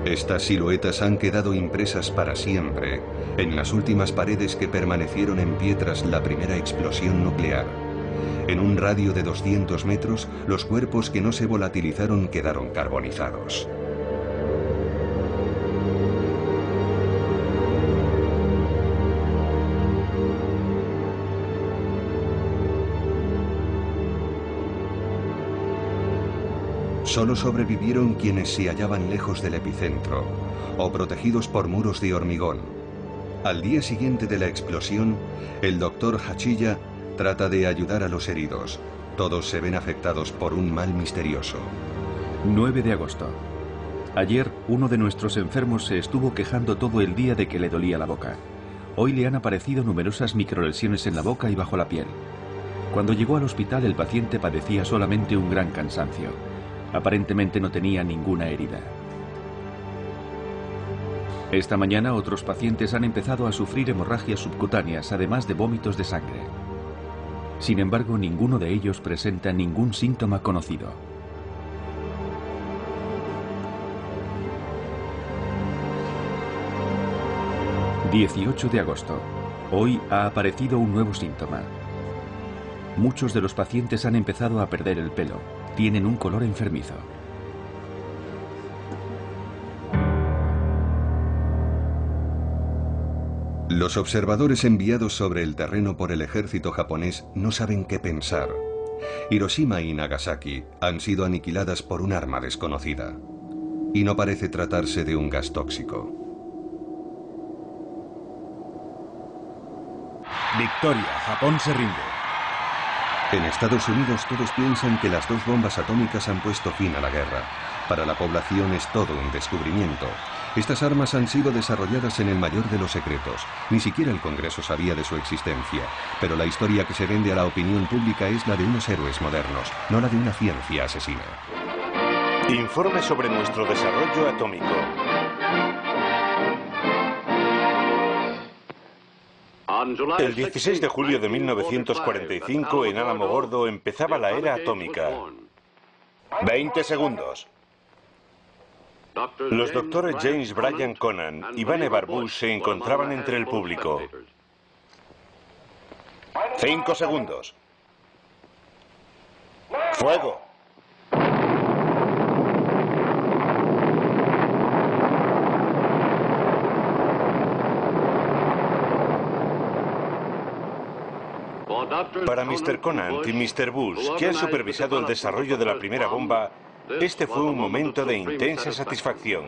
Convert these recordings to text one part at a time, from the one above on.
Estas siluetas han quedado impresas para siempre en las últimas paredes que permanecieron en pie tras la primera explosión nuclear. En un radio de 200 metros, los cuerpos que no se volatilizaron quedaron carbonizados. Solo sobrevivieron quienes se hallaban lejos del epicentro o protegidos por muros de hormigón. Al día siguiente de la explosión, el doctor Hachilla trata de ayudar a los heridos. Todos se ven afectados por un mal misterioso. 9 de agosto. Ayer, uno de nuestros enfermos se estuvo quejando todo el día de que le dolía la boca. Hoy le han aparecido numerosas microlesiones en la boca y bajo la piel. Cuando llegó al hospital, el paciente padecía solamente un gran cansancio. Aparentemente no tenía ninguna herida. Esta mañana otros pacientes han empezado a sufrir hemorragias subcutáneas, además de vómitos de sangre. Sin embargo, ninguno de ellos presenta ningún síntoma conocido. ...18 de agosto. Hoy ha aparecido un nuevo síntoma. Muchos de los pacientes han empezado a perder el pelo. Tienen un color enfermizo. Los observadores enviados sobre el terreno por el ejército japonés no saben qué pensar. Hiroshima y Nagasaki han sido aniquiladas por un arma desconocida. Y no parece tratarse de un gas tóxico. Victoria, Japón se rinde. En Estados Unidos todos piensan que las 2 bombas atómicas han puesto fin a la guerra. Para la población es todo un descubrimiento. Estas armas han sido desarrolladas en el mayor de los secretos. Ni siquiera el Congreso sabía de su existencia. Pero la historia que se vende a la opinión pública es la de unos héroes modernos, no la de una ciencia asesina. Informe sobre nuestro desarrollo atómico. El 16 de julio de 1945, en Álamo Gordo, empezaba la era atómica. 20 segundos. Los doctores James Bryan Conant y Vannevar Bush se encontraban entre el público. 5 segundos. ¡Fuego! Para Mr. Conant y Mr. Bush, que han supervisado el desarrollo de la primera bomba, este fue un momento de intensa satisfacción.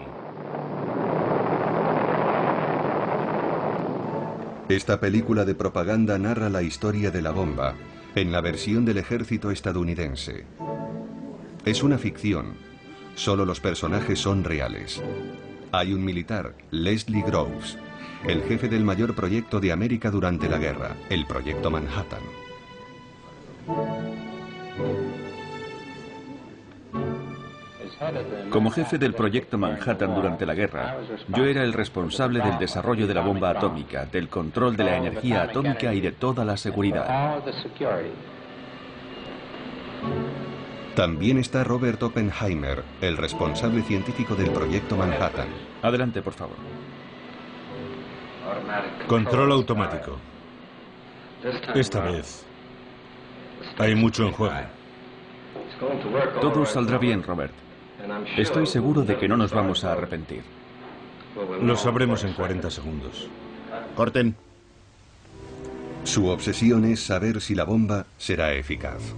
Esta película de propaganda narra la historia de la bomba, en la versión del ejército estadounidense. Es una ficción. Solo los personajes son reales. Hay un militar, Leslie Groves, el jefe del mayor proyecto de América durante la guerra, el Proyecto Manhattan. Como jefe del Proyecto Manhattan durante la guerra, yo era el responsable del desarrollo de la bomba atómica, del control de la energía atómica y de toda la seguridad. También está Robert Oppenheimer, el responsable científico del Proyecto Manhattan. Adelante, por favor. Control automático. Esta vez hay mucho en juego. Todo saldrá bien, Robert. Estoy seguro de que no nos vamos a arrepentir. Lo sabremos en 40 segundos. Corten. Su obsesión es saber si la bomba será eficaz.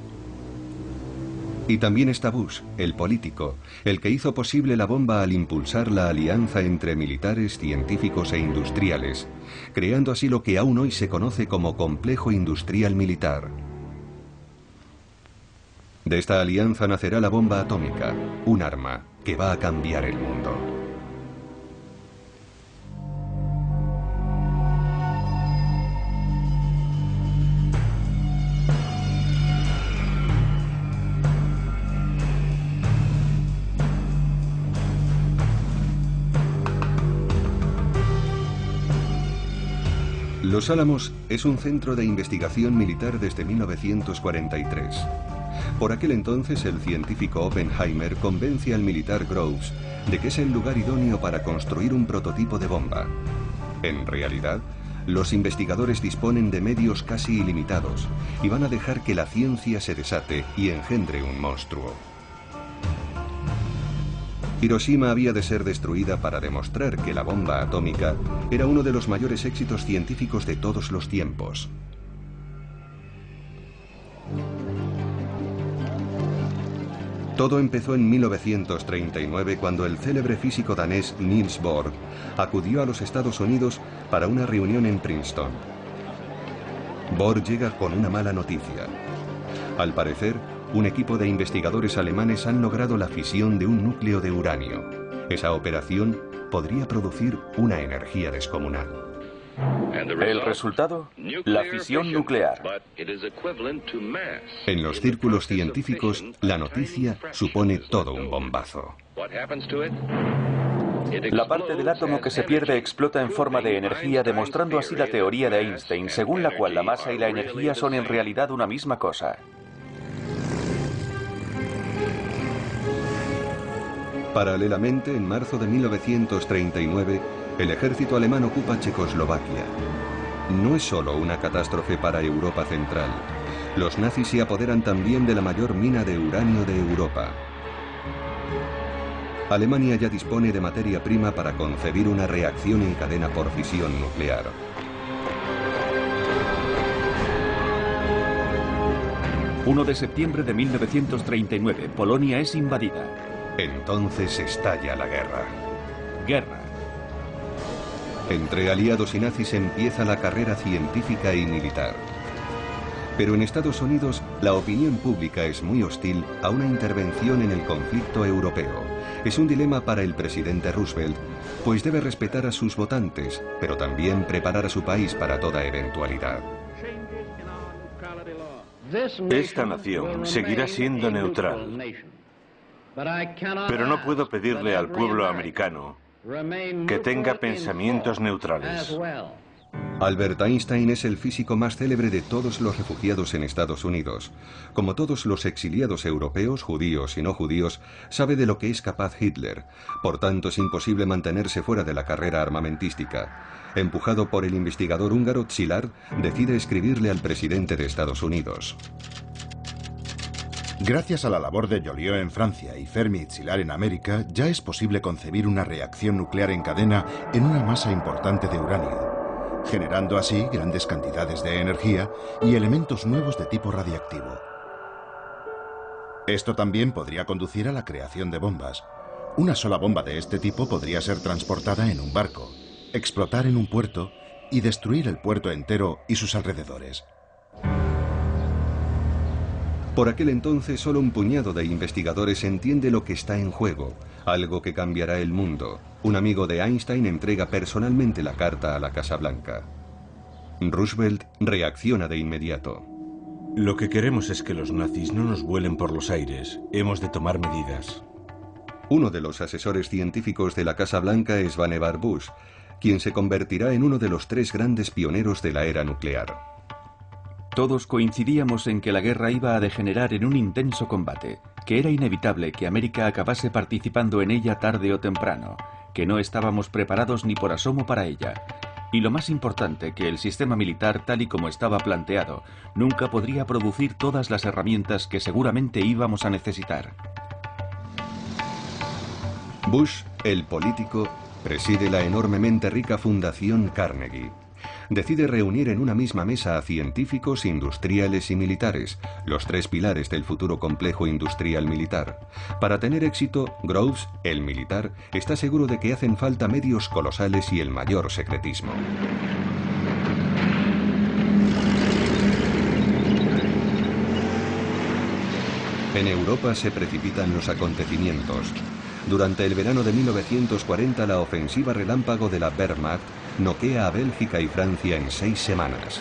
Y también está Bush, el político, el que hizo posible la bomba al impulsar la alianza entre militares, científicos e industriales, creando así lo que aún hoy se conoce como complejo industrial militar. De esta alianza nacerá la bomba atómica, un arma que va a cambiar el mundo. Los Álamos es un centro de investigación militar desde 1943. Por aquel entonces, el científico Oppenheimer convence al militar Groves de que es el lugar idóneo para construir un prototipo de bomba. En realidad, los investigadores disponen de medios casi ilimitados y van a dejar que la ciencia se desate y engendre un monstruo. Hiroshima había de ser destruida para demostrar que la bomba atómica era uno de los mayores éxitos científicos de todos los tiempos. Todo empezó en 1939 cuando el célebre físico danés Niels Bohr acudió a los Estados Unidos para una reunión en Princeton. Bohr llega con una mala noticia. Al parecer, un equipo de investigadores alemanes han logrado la fisión de un núcleo de uranio. Esa operación podría producir una energía descomunal. El resultado, la fisión nuclear. En los círculos científicos, la noticia supone todo un bombazo. La parte del átomo que se pierde explota en forma de energía, demostrando así la teoría de Einstein, según la cual la masa y la energía son en realidad una misma cosa. Paralelamente, en marzo de 1939, el ejército alemán ocupa Checoslovaquia. No es solo una catástrofe para Europa Central. Los nazis se apoderan también de la mayor mina de uranio de Europa. Alemania ya dispone de materia prima para concebir una reacción en cadena por fisión nuclear. ...1 de septiembre de 1939, Polonia es invadida. Entonces estalla la guerra. Guerra. Entre aliados y nazis empieza la carrera científica y militar. Pero en Estados Unidos, la opinión pública es muy hostil a una intervención en el conflicto europeo. Es un dilema para el presidente Roosevelt, pues debe respetar a sus votantes, pero también preparar a su país para toda eventualidad. Esta nación seguirá siendo neutral, pero no puedo pedirle al pueblo americano que tenga pensamientos neutrales. Albert Einstein es el físico más célebre de todos los refugiados en Estados Unidos. Como todos los exiliados europeos, judíos y no judíos, sabe de lo que es capaz Hitler. Por tanto, es imposible mantenerse fuera de la carrera armamentística. Empujado por el investigador húngaro Szilard, decide escribirle al presidente de Estados Unidos. Gracias a la labor de Joliot en Francia y Fermi y Szilard en América, ya es posible concebir una reacción nuclear en cadena en una masa importante de uranio, generando así grandes cantidades de energía y elementos nuevos de tipo radiactivo. Esto también podría conducir a la creación de bombas. Una sola bomba de este tipo podría ser transportada en un barco, explotar en un puerto y destruir el puerto entero y sus alrededores. Por aquel entonces, solo un puñado de investigadores entiende lo que está en juego, algo que cambiará el mundo. Un amigo de Einstein entrega personalmente la carta a la Casa Blanca. Roosevelt reacciona de inmediato. Lo que queremos es que los nazis no nos vuelen por los aires. Hemos de tomar medidas. Uno de los asesores científicos de la Casa Blanca es Vannevar Bush, quien se convertirá en uno de los 3 grandes pioneros de la era nuclear. Todos coincidíamos en que la guerra iba a degenerar en un intenso combate, que era inevitable que América acabase participando en ella tarde o temprano, que no estábamos preparados ni por asomo para ella, y lo más importante, que el sistema militar tal y como estaba planteado, nunca podría producir todas las herramientas que seguramente íbamos a necesitar. Bush, el político, preside la enormemente rica Fundación Carnegie. Decide reunir en una misma mesa a científicos, industriales y militares, los 3 pilares del futuro complejo industrial militar. Para tener éxito, Groves, el militar, está seguro de que hacen falta medios colosales y el mayor secretismo. En Europa se precipitan los acontecimientos. Durante el verano de 1940, la ofensiva relámpago de la Wehrmacht noquea a Bélgica y Francia en 6 semanas.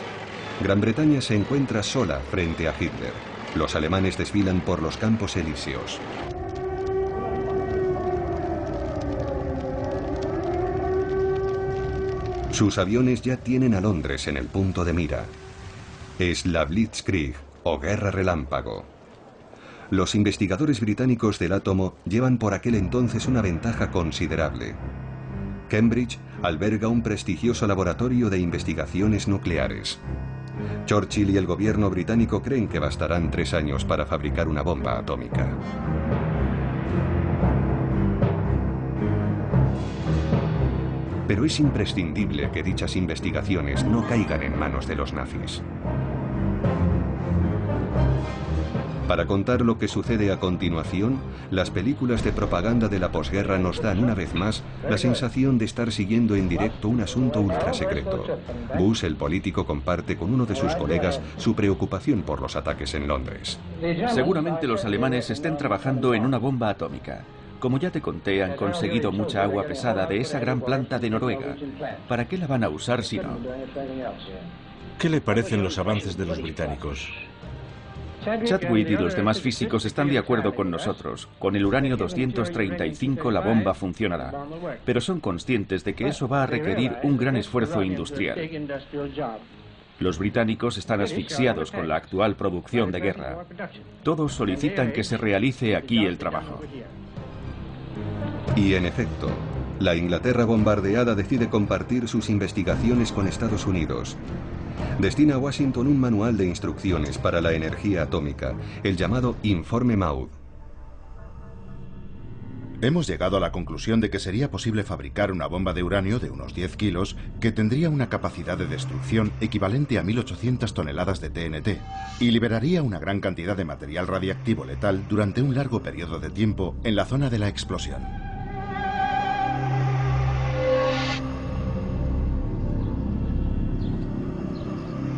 Gran Bretaña se encuentra sola frente a Hitler. Los alemanes desfilan por los Campos Elíseos. Sus aviones ya tienen a Londres en el punto de mira. Es la Blitzkrieg o Guerra Relámpago. Los investigadores británicos del átomo llevan por aquel entonces una ventaja considerable. Cambridge alberga un prestigioso laboratorio de investigaciones nucleares. Churchill y el gobierno británico creen que bastarán 3 años para fabricar una bomba atómica. Pero es imprescindible que dichas investigaciones no caigan en manos de los nazis. Para contar lo que sucede a continuación, las películas de propaganda de la posguerra nos dan una vez más la sensación de estar siguiendo en directo un asunto ultrasecreto. Bush, el político, comparte con uno de sus colegas su preocupación por los ataques en Londres. Seguramente los alemanes estén trabajando en una bomba atómica. Como ya te conté, han conseguido mucha agua pesada de esa gran planta de Noruega. ¿Para qué la van a usar si no? ¿Qué le parecen los avances de los británicos? Chadwick y los demás físicos están de acuerdo con nosotros. Con el uranio 235 la bomba funcionará. Pero son conscientes de que eso va a requerir un gran esfuerzo industrial. Los británicos están asfixiados con la actual producción de guerra. Todos solicitan que se realice aquí el trabajo. Y en efecto, la Inglaterra bombardeada decide compartir sus investigaciones con Estados Unidos. Destina a Washington un manual de instrucciones para la energía atómica, el llamado Informe Maud. Hemos llegado a la conclusión de que sería posible fabricar una bomba de uranio de unos 10 kilos que tendría una capacidad de destrucción equivalente a 1.800 toneladas de TNT y liberaría una gran cantidad de material radiactivo letal durante un largo periodo de tiempo en la zona de la explosión.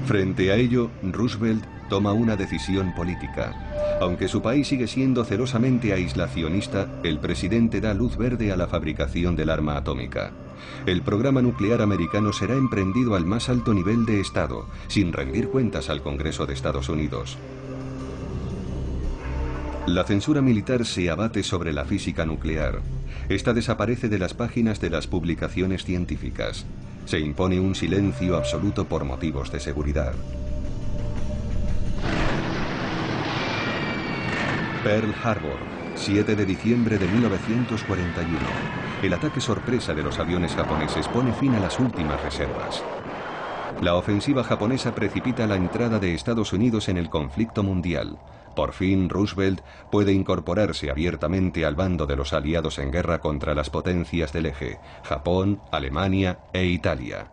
Frente a ello, Roosevelt toma una decisión política. Aunque su país sigue siendo celosamente aislacionista, el presidente da luz verde a la fabricación del arma atómica. El programa nuclear americano será emprendido al más alto nivel de Estado, sin rendir cuentas al Congreso de Estados Unidos. La censura militar se abate sobre la física nuclear. Esta desaparece de las páginas de las publicaciones científicas. Se impone un silencio absoluto por motivos de seguridad. Pearl Harbor, 7 de diciembre de 1941. El ataque sorpresa de los aviones japoneses pone fin a las últimas reservas. La ofensiva japonesa precipita la entrada de Estados Unidos en el conflicto mundial. Por fin, Roosevelt puede incorporarse abiertamente al bando de los aliados en guerra contra las potencias del eje, Japón, Alemania e Italia.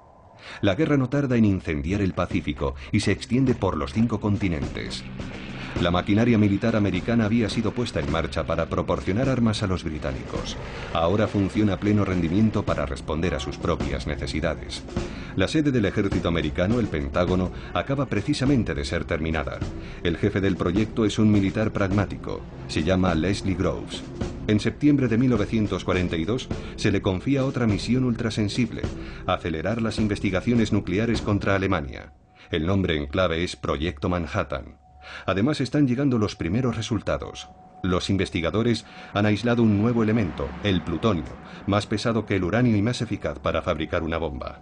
La guerra no tarda en incendiar el Pacífico y se extiende por los 5 continentes. La maquinaria militar americana había sido puesta en marcha para proporcionar armas a los británicos. Ahora funciona a pleno rendimiento para responder a sus propias necesidades. La sede del ejército americano, el Pentágono, acaba precisamente de ser terminada. El jefe del proyecto es un militar pragmático. Se llama Leslie Groves. En septiembre de 1942 se le confía otra misión ultrasensible: acelerar las investigaciones nucleares contra Alemania. El nombre en clave es Proyecto Manhattan. Además, están llegando los primeros resultados. Los investigadores han aislado un nuevo elemento, el plutonio, más pesado que el uranio y más eficaz para fabricar una bomba.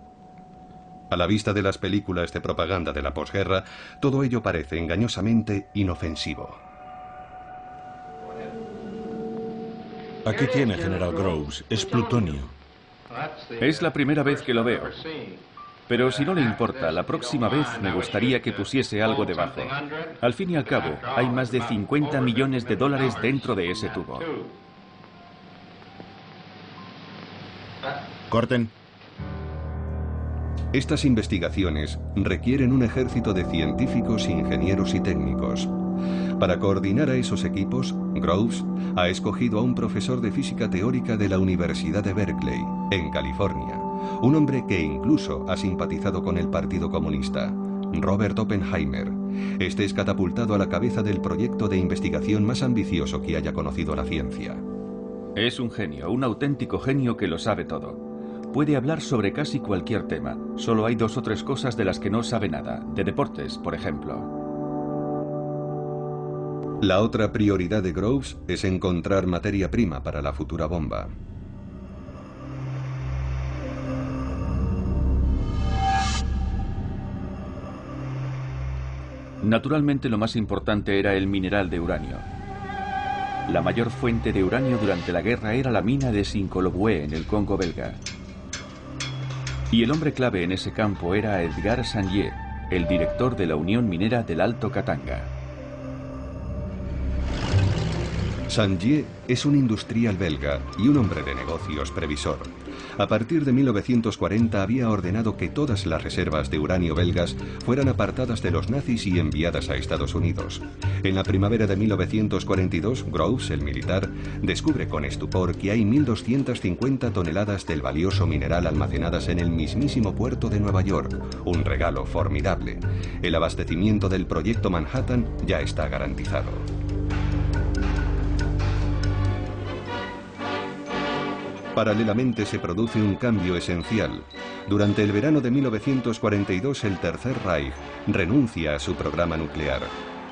A la vista de las películas de propaganda de la posguerra, todo ello parece engañosamente inofensivo. Aquí tiene, General Groves, es plutonio. Es la primera vez que lo veo. Pero si no le importa, la próxima vez me gustaría que pusiese algo debajo. Al fin y al cabo, hay más de 50 millones de dólares dentro de ese tubo. Corten. Estas investigaciones requieren un ejército de científicos, ingenieros y técnicos. Para coordinar a esos equipos, Groves ha escogido a un profesor de física teórica de la Universidad de Berkeley, en California. Un hombre que incluso ha simpatizado con el Partido Comunista, Robert Oppenheimer. Este es catapultado a la cabeza del proyecto de investigación más ambicioso que haya conocido la ciencia. Es un genio, un auténtico genio que lo sabe todo. Puede hablar sobre casi cualquier tema. Solo hay 2 o 3 cosas de las que no sabe nada. De deportes, por ejemplo. La otra prioridad de Groves es encontrar materia prima para la futura bomba. Naturalmente, lo más importante era el mineral de uranio. La mayor fuente de uranio durante la guerra era la mina de Sinkolobué, en el Congo belga. Y el hombre clave en ese campo era Edgar Sandier, el director de la Unión Minera del Alto Katanga. Sandier es un industrial belga y un hombre de negocios previsor. A partir de 1940 había ordenado que todas las reservas de uranio belgas fueran apartadas de los nazis y enviadas a Estados Unidos. En la primavera de 1942, Groves, el militar, descubre con estupor que hay 1.250 toneladas del valioso mineral almacenadas en el mismísimo puerto de Nueva York, un regalo formidable. El abastecimiento del proyecto Manhattan ya está garantizado. Paralelamente se produce un cambio esencial. Durante el verano de 1942 el Tercer Reich renuncia a su programa nuclear,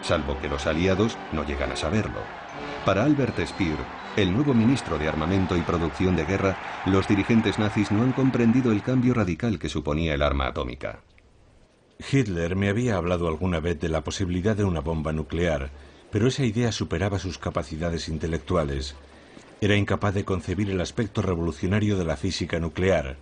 salvo que los aliados no llegan a saberlo. Para Albert Speer, el nuevo ministro de Armamento y Producción de Guerra, los dirigentes nazis no han comprendido el cambio radical que suponía el arma atómica. Hitler me había hablado alguna vez de la posibilidad de una bomba nuclear, pero esa idea superaba sus capacidades intelectuales. Era incapaz de concebir el aspecto revolucionario de la física nuclear.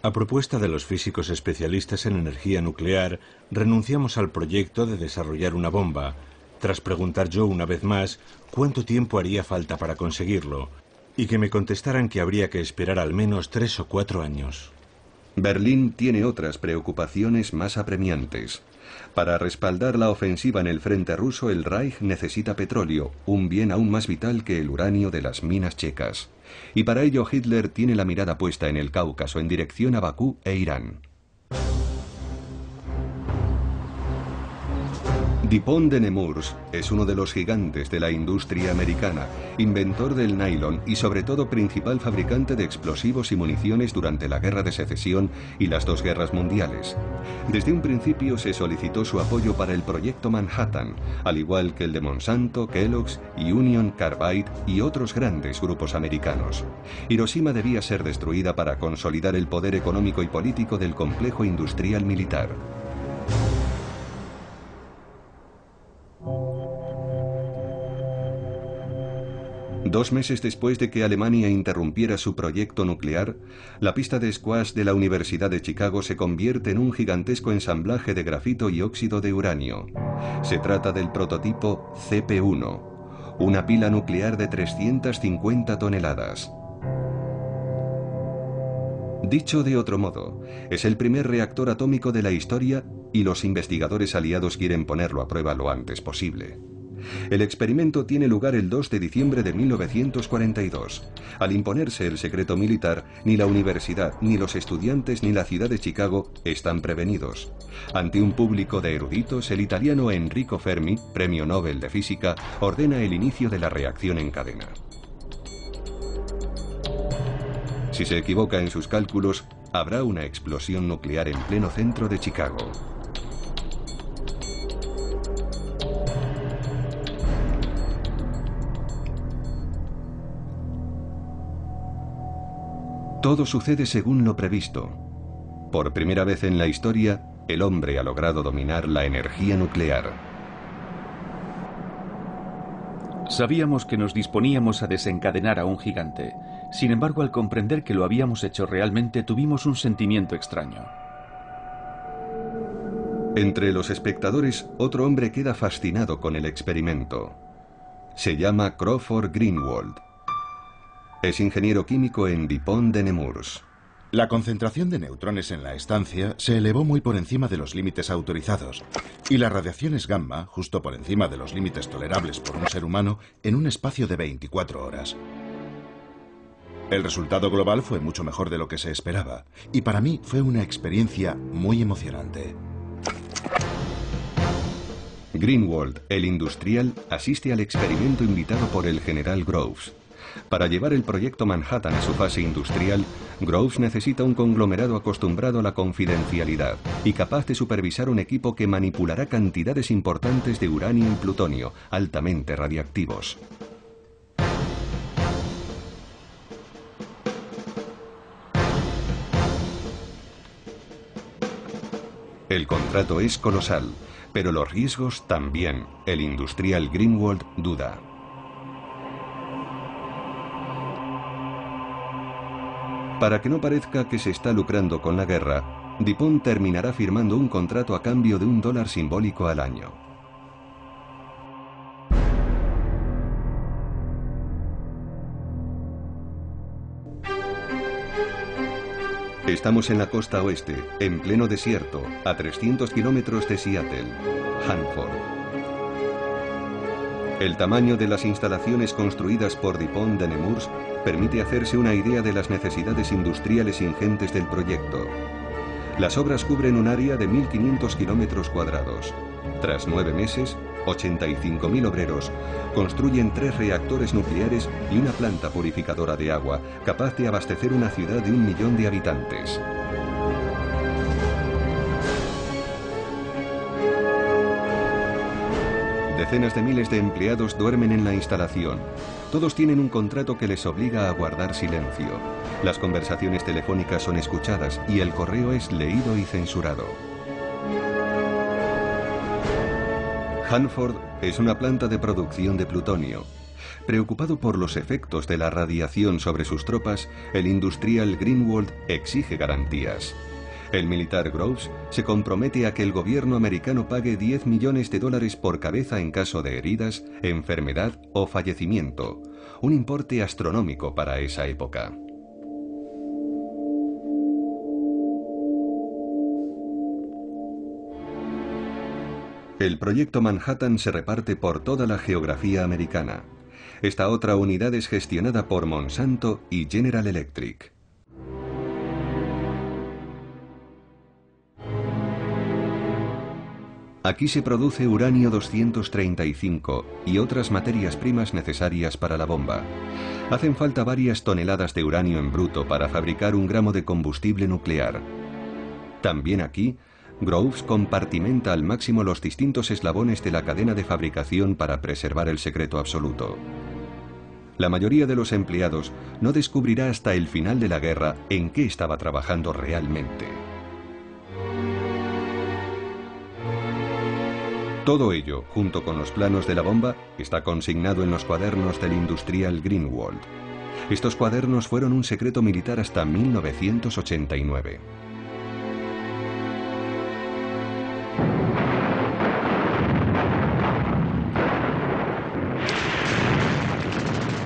A propuesta de los físicos especialistas en energía nuclear, renunciamos al proyecto de desarrollar una bomba, tras preguntar yo una vez más cuánto tiempo haría falta para conseguirlo, y que me contestaran que habría que esperar al menos 3 o 4 años. Berlín tiene otras preocupaciones más apremiantes. Para respaldar la ofensiva en el frente ruso, el Reich necesita petróleo, un bien aún más vital que el uranio de las minas checas. Y para ello Hitler tiene la mirada puesta en el Cáucaso en dirección a Bakú e Irán. Dupont de Nemours es uno de los gigantes de la industria americana, inventor del nylon y sobre todo principal fabricante de explosivos y municiones durante la Guerra de Secesión y las 2 guerras mundiales. Desde un principio se solicitó su apoyo para el proyecto Manhattan, al igual que el de Monsanto, Kellogg's y Union Carbide y otros grandes grupos americanos. Hiroshima debía ser destruida para consolidar el poder económico y político del complejo industrial militar. Dos meses después de que Alemania interrumpiera su proyecto nuclear, la pista de squash de la Universidad de Chicago se convierte en un gigantesco ensamblaje de grafito y óxido de uranio. Se trata del prototipo CP1, una pila nuclear de 350 toneladas. Dicho de otro modo, es el primer reactor atómico de la historia y los investigadores aliados quieren ponerlo a prueba lo antes posible. El experimento tiene lugar el 2 de diciembre de 1942. Al imponerse el secreto militar, ni la universidad, ni los estudiantes, ni la ciudad de Chicago están prevenidos. Ante un público de eruditos, el italiano Enrico Fermi, premio Nobel de Física, ordena el inicio de la reacción en cadena. Si se equivoca en sus cálculos, habrá una explosión nuclear en pleno centro de Chicago. Todo sucede según lo previsto. Por primera vez en la historia, el hombre ha logrado dominar la energía nuclear. Sabíamos que nos disponíamos a desencadenar a un gigante. Sin embargo, al comprender que lo habíamos hecho realmente, tuvimos un sentimiento extraño. Entre los espectadores, otro hombre queda fascinado con el experimento. Se llama Crawford Greenwald. Es ingeniero químico en Dupont de Nemours. La concentración de neutrones en la estancia se elevó muy por encima de los límites autorizados y las radiaciones gamma justo por encima de los límites tolerables por un ser humano en un espacio de 24 horas. El resultado global fue mucho mejor de lo que se esperaba y para mí fue una experiencia muy emocionante. Greenwald, el industrial, asiste al experimento invitado por el general Groves. Para llevar el proyecto Manhattan a su fase industrial, Groves necesita un conglomerado acostumbrado a la confidencialidad y capaz de supervisar un equipo que manipulará cantidades importantes de uranio y plutonio, altamente radiactivos. El contrato es colosal, pero los riesgos también. El industrial Greenwald duda. Para que no parezca que se está lucrando con la guerra, DuPont terminará firmando un contrato a cambio de $1 simbólico al año. Estamos en la costa oeste, en pleno desierto, a 300 kilómetros de Seattle, Hanford. El tamaño de las instalaciones construidas por DuPont de Nemours permite hacerse una idea de las necesidades industriales ingentes del proyecto. Las obras cubren un área de 1.500 kilómetros cuadrados. Tras 9 meses, 85.000 obreros construyen 3 reactores nucleares y una planta purificadora de agua capaz de abastecer una ciudad de 1 millón de habitantes. Decenas de miles de empleados duermen en la instalación. Todos tienen un contrato que les obliga a guardar silencio. Las conversaciones telefónicas son escuchadas y el correo es leído y censurado. Hanford es una planta de producción de plutonio. Preocupado por los efectos de la radiación sobre sus tropas, el industrial Greenwald exige garantías. El militar Groves se compromete a que el gobierno americano pague $10 millones por cabeza en caso de heridas, enfermedad o fallecimiento, un importe astronómico para esa época. El proyecto Manhattan se reparte por toda la geografía americana. Esta otra unidad es gestionada por Monsanto y General Electric. Aquí se produce uranio 235 y otras materias primas necesarias para la bomba. Hacen falta varias toneladas de uranio en bruto para fabricar 1 gramo de combustible nuclear. También aquí, Groves compartimenta al máximo los distintos eslabones de la cadena de fabricación para preservar el secreto absoluto. La mayoría de los empleados no descubrirá hasta el final de la guerra en qué estaba trabajando realmente. Todo ello, junto con los planos de la bomba, está consignado en los cuadernos del industrial Greenwald. Estos cuadernos fueron un secreto militar hasta 1989.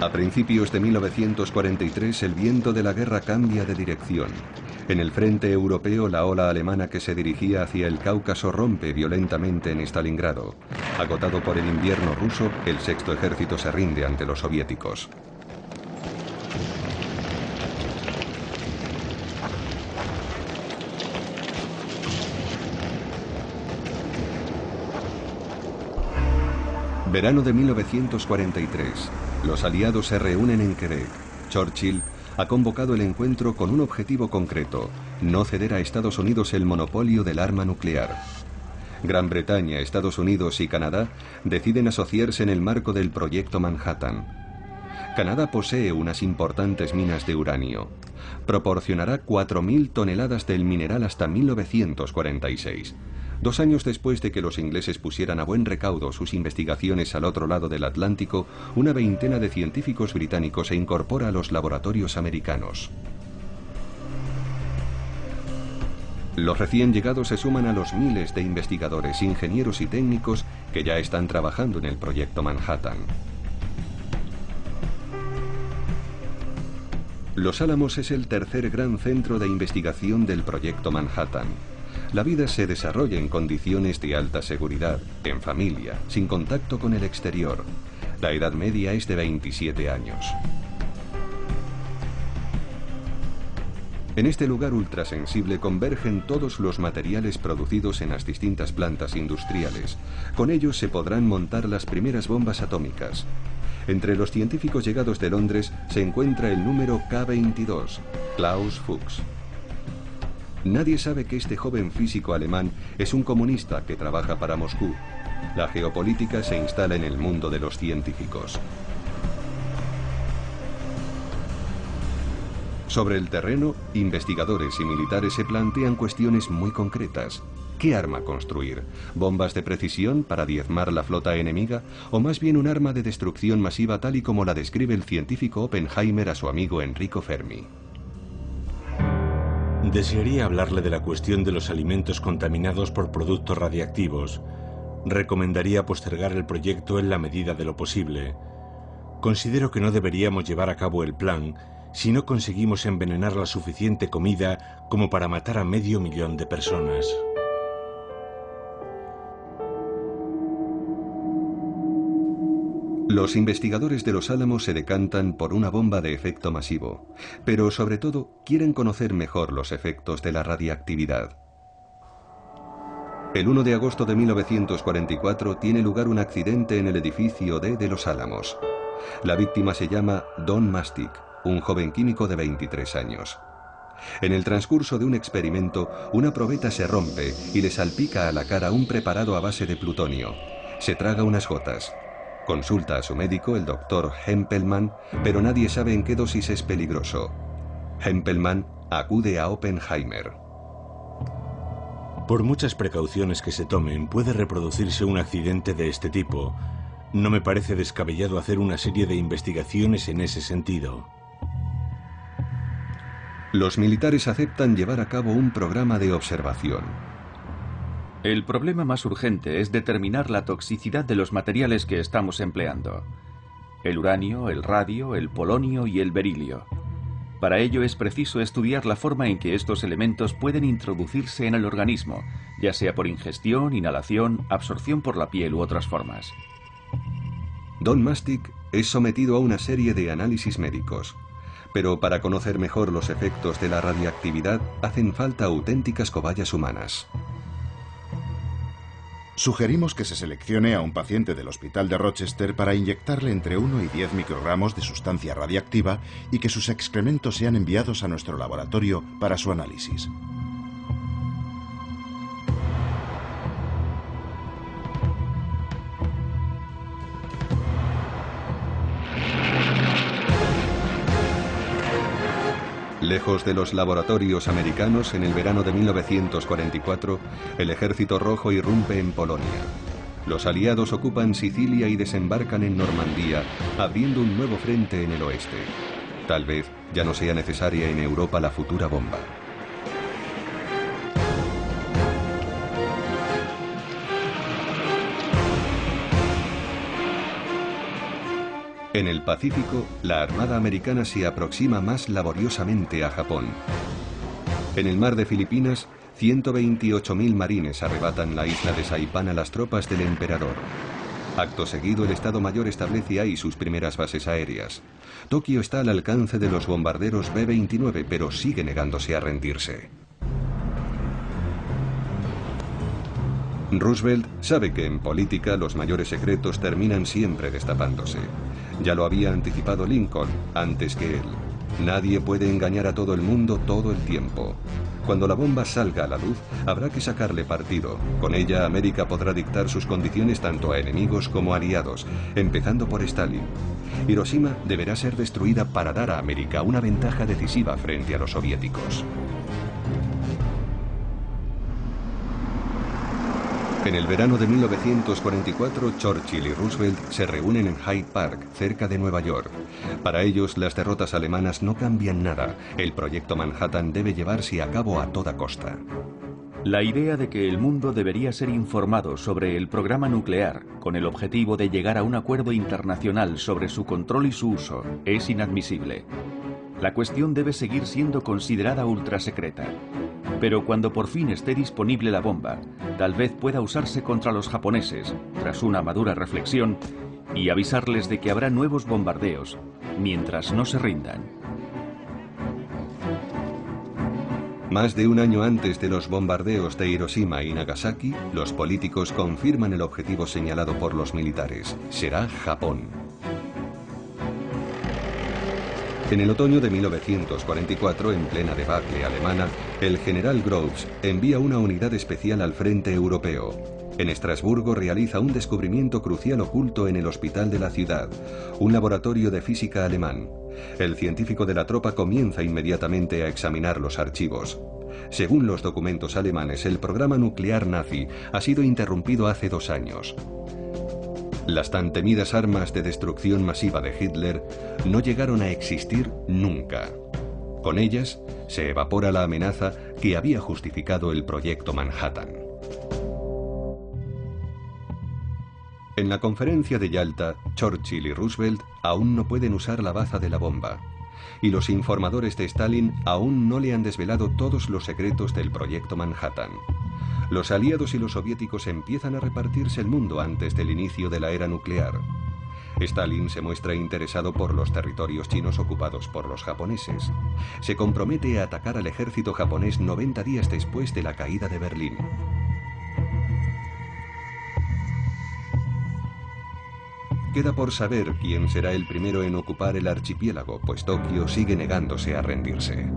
A principios de 1943, el viento de la guerra cambia de dirección. En el frente europeo, la ola alemana que se dirigía hacia el Cáucaso rompe violentamente en Stalingrado. Agotado por el invierno ruso, el Sexto Ejército se rinde ante los soviéticos. Verano de 1943. Los aliados se reúnen en Quebec. Churchill ha convocado el encuentro con un objetivo concreto: no ceder a Estados Unidos el monopolio del arma nuclear. Gran Bretaña, Estados Unidos y Canadá deciden asociarse en el marco del proyecto Manhattan. Canadá posee unas importantes minas de uranio. Proporcionará 4.000 toneladas del mineral hasta 1946. 2 años después de que los ingleses pusieran a buen recaudo sus investigaciones al otro lado del Atlántico, una veintena de científicos británicos se incorpora a los laboratorios americanos. Los recién llegados se suman a los miles de investigadores, ingenieros y técnicos que ya están trabajando en el proyecto Manhattan. Los Álamos es el tercer gran centro de investigación del proyecto Manhattan. La vida se desarrolla en condiciones de alta seguridad, en familia, sin contacto con el exterior. La edad media es de 27 años. En este lugar ultrasensible convergen todos los materiales producidos en las distintas plantas industriales. Con ellos se podrán montar las primeras bombas atómicas. Entre los científicos llegados de Londres se encuentra el número K22, Klaus Fuchs. Nadie sabe que este joven físico alemán es un comunista que trabaja para Moscú. La geopolítica se instala en el mundo de los científicos. Sobre el terreno, investigadores y militares se plantean cuestiones muy concretas. ¿Qué arma construir? ¿Bombas de precisión para diezmar la flota enemiga? ¿O más bien un arma de destrucción masiva tal y como la describe el científico Oppenheimer a su amigo Enrico Fermi? Desearía hablarle de la cuestión de los alimentos contaminados por productos radiactivos. Recomendaría postergar el proyecto en la medida de lo posible. Considero que no deberíamos llevar a cabo el plan si no conseguimos envenenar la suficiente comida como para matar a 500.000 de personas. Los investigadores de Los Álamos se decantan por una bomba de efecto masivo, pero sobre todo quieren conocer mejor los efectos de la radiactividad. El 1 de agosto de 1944 tiene lugar un accidente en el edificio D de Los Álamos. La víctima se llama Don Mastic, un joven químico de 23 años. En el transcurso de un experimento, una probeta se rompe y le salpica a la cara un preparado a base de plutonio. Se traga unas gotas. Consulta a su médico, el doctor Hempelmann, pero nadie sabe en qué dosis es peligroso. Hempelmann acude a Oppenheimer. Por muchas precauciones que se tomen, puede reproducirse un accidente de este tipo. No me parece descabellado hacer una serie de investigaciones en ese sentido. Los militares aceptan llevar a cabo un programa de observación. El problema más urgente es determinar la toxicidad de los materiales que estamos empleando. El uranio, el radio, el polonio y el berilio. Para ello es preciso estudiar la forma en que estos elementos pueden introducirse en el organismo, ya sea por ingestión, inhalación, absorción por la piel u otras formas. Don Mastic es sometido a una serie de análisis médicos. Pero para conocer mejor los efectos de la radiactividad hacen falta auténticas cobayas humanas. Sugerimos que se seleccione a un paciente del hospital de Rochester para inyectarle entre 1 y 10 microgramos de sustancia radiactiva y que sus excrementos sean enviados a nuestro laboratorio para su análisis. Lejos de los laboratorios americanos, en el verano de 1944, el Ejército Rojo irrumpe en Polonia. Los aliados ocupan Sicilia y desembarcan en Normandía, abriendo un nuevo frente en el oeste. Tal vez ya no sea necesaria en Europa la futura bomba. En el Pacífico, la Armada americana se aproxima más laboriosamente a Japón. En el mar de Filipinas, 128.000 marines arrebatan la isla de Saipán a las tropas del emperador. Acto seguido, el Estado Mayor establece ahí sus primeras bases aéreas. Tokio está al alcance de los bombarderos B-29, pero sigue negándose a rendirse. Roosevelt sabe que en política los mayores secretos terminan siempre destapándose. Ya lo había anticipado Lincoln antes que él. Nadie puede engañar a todo el mundo todo el tiempo. Cuando la bomba salga a la luz, habrá que sacarle partido. Con ella, América podrá dictar sus condiciones tanto a enemigos como a aliados, empezando por Stalin. Hiroshima deberá ser destruida para dar a América una ventaja decisiva frente a los soviéticos. En el verano de 1944, Churchill y Roosevelt se reúnen en Hyde Park, cerca de Nueva York. Para ellos, las derrotas alemanas no cambian nada. El proyecto Manhattan debe llevarse a cabo a toda costa. La idea de que el mundo debería ser informado sobre el programa nuclear con el objetivo de llegar a un acuerdo internacional sobre su control y su uso es inadmisible. La cuestión debe seguir siendo considerada ultrasecreta. Pero cuando por fin esté disponible la bomba, tal vez pueda usarse contra los japoneses, tras una madura reflexión, y avisarles de que habrá nuevos bombardeos, mientras no se rindan. Más de un año antes de los bombardeos de Hiroshima y Nagasaki, los políticos confirman el objetivo señalado por los militares. Será Japón. En el otoño de 1944, en plena debacle alemana, el general Groves envía una unidad especial al frente europeo. En Estrasburgo realiza un descubrimiento crucial oculto en el hospital de la ciudad, un laboratorio de física alemán. El científico de la tropa comienza inmediatamente a examinar los archivos. Según los documentos alemanes, el programa nuclear nazi ha sido interrumpido hace 2 años. Las tan temidas armas de destrucción masiva de Hitler no llegaron a existir nunca. Con ellas, se evapora la amenaza que había justificado el proyecto Manhattan. En la conferencia de Yalta, Churchill y Roosevelt aún no pueden usar la baza de la bomba, y los informadores de Stalin aún no le han desvelado todos los secretos del proyecto Manhattan. Los aliados y los soviéticos empiezan a repartirse el mundo antes del inicio de la era nuclear. Stalin se muestra interesado por los territorios chinos ocupados por los japoneses. Se compromete a atacar al ejército japonés 90 días después de la caída de Berlín. Queda por saber quién será el primero en ocupar el archipiélago, pues Tokio sigue negándose a rendirse.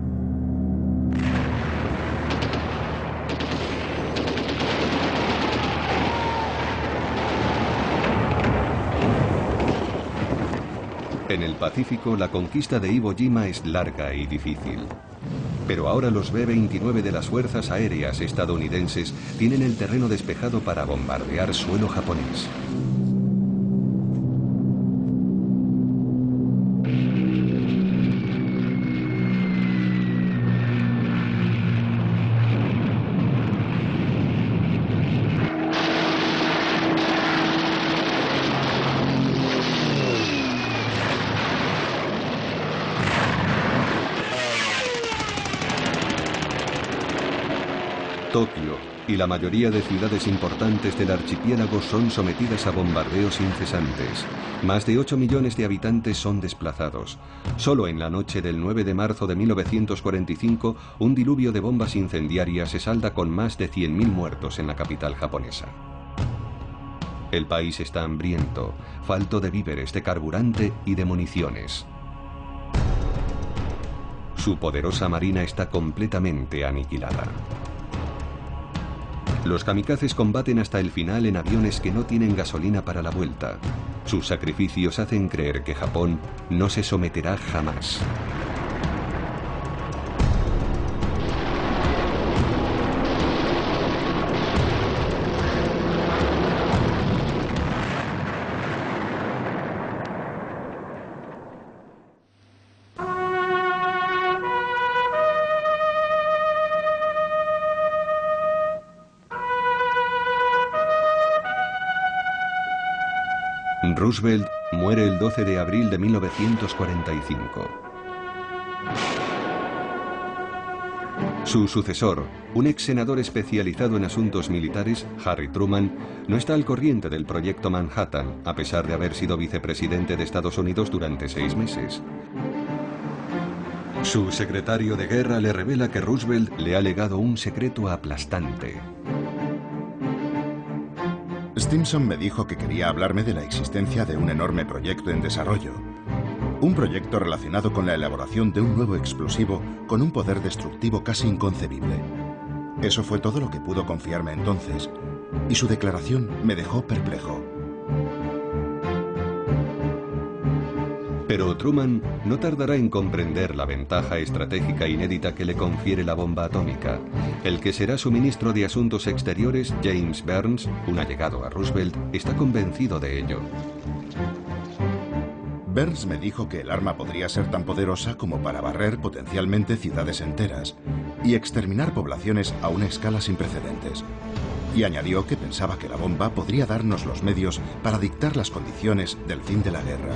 En el Pacífico, la conquista de Iwo Jima es larga y difícil. Pero ahora los B-29 de las fuerzas aéreas estadounidenses tienen el terreno despejado para bombardear suelo japonés. Tokio y la mayoría de ciudades importantes del archipiélago son sometidas a bombardeos incesantes. Más de 8 millones de habitantes son desplazados. Solo en la noche del 9 de marzo de 1945, un diluvio de bombas incendiarias se salda con más de 100.000 muertos en la capital japonesa. El país está hambriento, falto de víveres, de carburante y de municiones. Su poderosa marina está completamente aniquilada. Los kamikazes combaten hasta el final en aviones que no tienen gasolina para la vuelta. Sus sacrificios hacen creer que Japón no se someterá jamás. Roosevelt muere el 12 de abril de 1945. Su sucesor, un ex senador especializado en asuntos militares, Harry Truman, no está al corriente del proyecto Manhattan, a pesar de haber sido vicepresidente de Estados Unidos durante 6 meses. Su secretario de guerra le revela que Roosevelt le ha legado un secreto aplastante. Stimson me dijo que quería hablarme de la existencia de un enorme proyecto en desarrollo. Un proyecto relacionado con la elaboración de un nuevo explosivo con un poder destructivo casi inconcebible. Eso fue todo lo que pudo confiarme entonces, y su declaración me dejó perplejo. Pero Truman no tardará en comprender la ventaja estratégica inédita que le confiere la bomba atómica. El que será su ministro de Asuntos Exteriores, James Burns, un allegado a Roosevelt, está convencido de ello. Burns me dijo que el arma podría ser tan poderosa como para barrer potencialmente ciudades enteras y exterminar poblaciones a una escala sin precedentes. Y añadió que pensaba que la bomba podría darnos los medios para dictar las condiciones del fin de la guerra.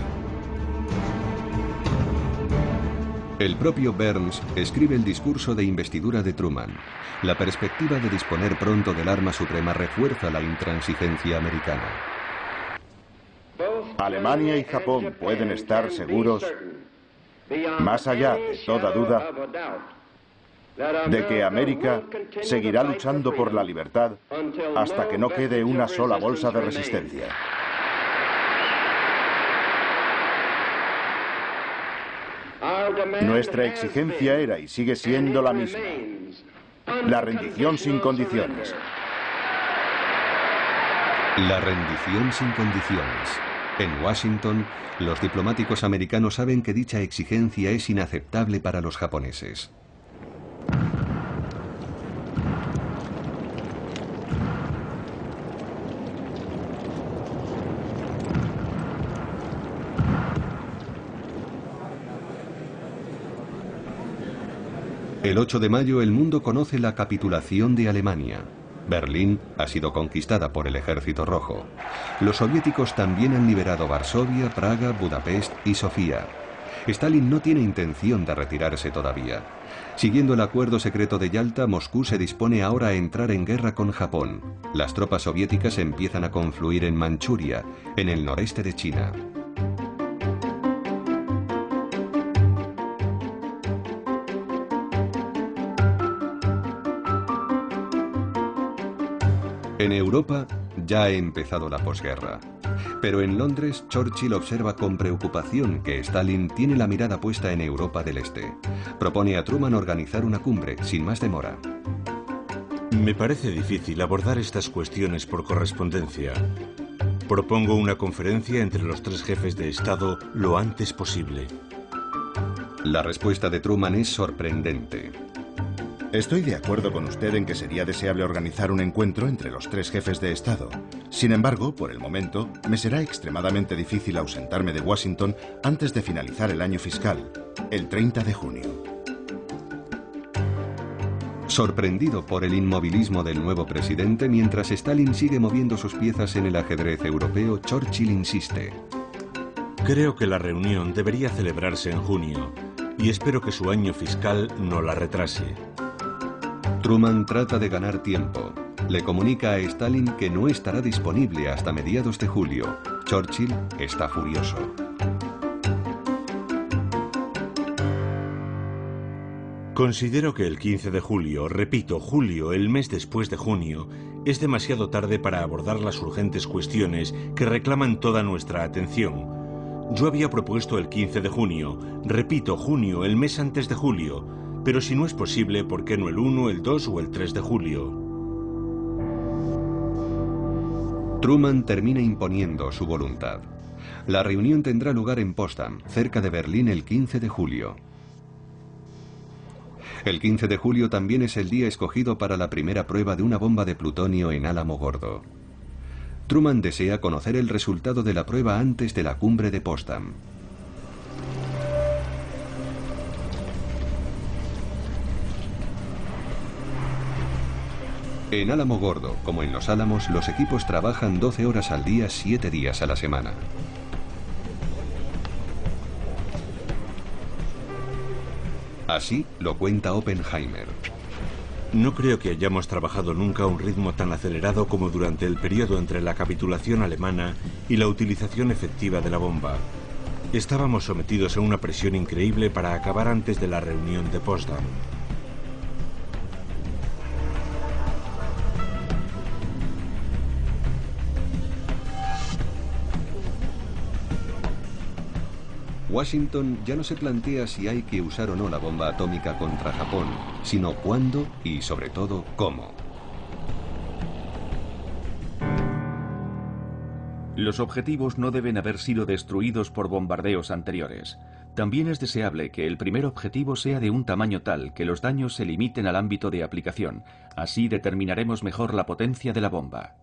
El propio Burns escribe el discurso de investidura de Truman. La perspectiva de disponer pronto del arma suprema refuerza la intransigencia americana. Alemania y Japón pueden estar seguros, más allá de toda duda, de que América seguirá luchando por la libertad hasta que no quede una sola bolsa de resistencia. Nuestra exigencia era y sigue siendo la misma: la rendición sin condiciones. La rendición sin condiciones. En Washington, los diplomáticos americanos saben que dicha exigencia es inaceptable para los japoneses. El 8 de mayo el mundo conoce la capitulación de Alemania. Berlín ha sido conquistada por el Ejército Rojo. Los soviéticos también han liberado Varsovia, Praga, Budapest y Sofía. Stalin no tiene intención de retirarse todavía. Siguiendo el acuerdo secreto de Yalta, Moscú se dispone ahora a entrar en guerra con Japón. Las tropas soviéticas empiezan a confluir en Manchuria, en el noreste de China. En Europa ya ha empezado la posguerra. Pero en Londres, Churchill observa con preocupación que Stalin tiene la mirada puesta en Europa del Este. Propone a Truman organizar una cumbre, sin más demora. Me parece difícil abordar estas cuestiones por correspondencia. Propongo una conferencia entre los 3 jefes de Estado lo antes posible. La respuesta de Truman es sorprendente. Estoy de acuerdo con usted en que sería deseable organizar un encuentro entre los 3 jefes de Estado. Sin embargo, por el momento, me será extremadamente difícil ausentarme de Washington antes de finalizar el año fiscal, el 30 de junio. Sorprendido por el inmovilismo del nuevo presidente, mientras Stalin sigue moviendo sus piezas en el ajedrez europeo, Churchill insiste. Creo que la reunión debería celebrarse en junio y espero que su año fiscal no la retrase. Truman trata de ganar tiempo. Le comunica a Stalin que no estará disponible hasta mediados de julio. Churchill está furioso. Considero que el 15 de julio, repito, julio, el mes después de junio, es demasiado tarde para abordar las urgentes cuestiones que reclaman toda nuestra atención. Yo había propuesto el 15 de junio, repito, junio, el mes antes de julio, pero si no es posible, ¿por qué no el 1, el 2 o el 3 de julio? Truman termina imponiendo su voluntad. La reunión tendrá lugar en Potsdam, cerca de Berlín, el 15 de julio. El 15 de julio también es el día escogido para la primera prueba de una bomba de plutonio en Alamogordo. Truman desea conocer el resultado de la prueba antes de la cumbre de Potsdam. En Alamogordo, como en Los Álamos, los equipos trabajan 12 horas al día, 7 días a la semana. Así lo cuenta Oppenheimer. No creo que hayamos trabajado nunca a un ritmo tan acelerado como durante el periodo entre la capitulación alemana y la utilización efectiva de la bomba. Estábamos sometidos a una presión increíble para acabar antes de la reunión de Potsdam. Washington ya no se plantea si hay que usar o no la bomba atómica contra Japón, sino cuándo y, sobre todo, cómo. Los objetivos no deben haber sido destruidos por bombardeos anteriores. También es deseable que el primer objetivo sea de un tamaño tal que los daños se limiten al ámbito de aplicación. Así determinaremos mejor la potencia de la bomba.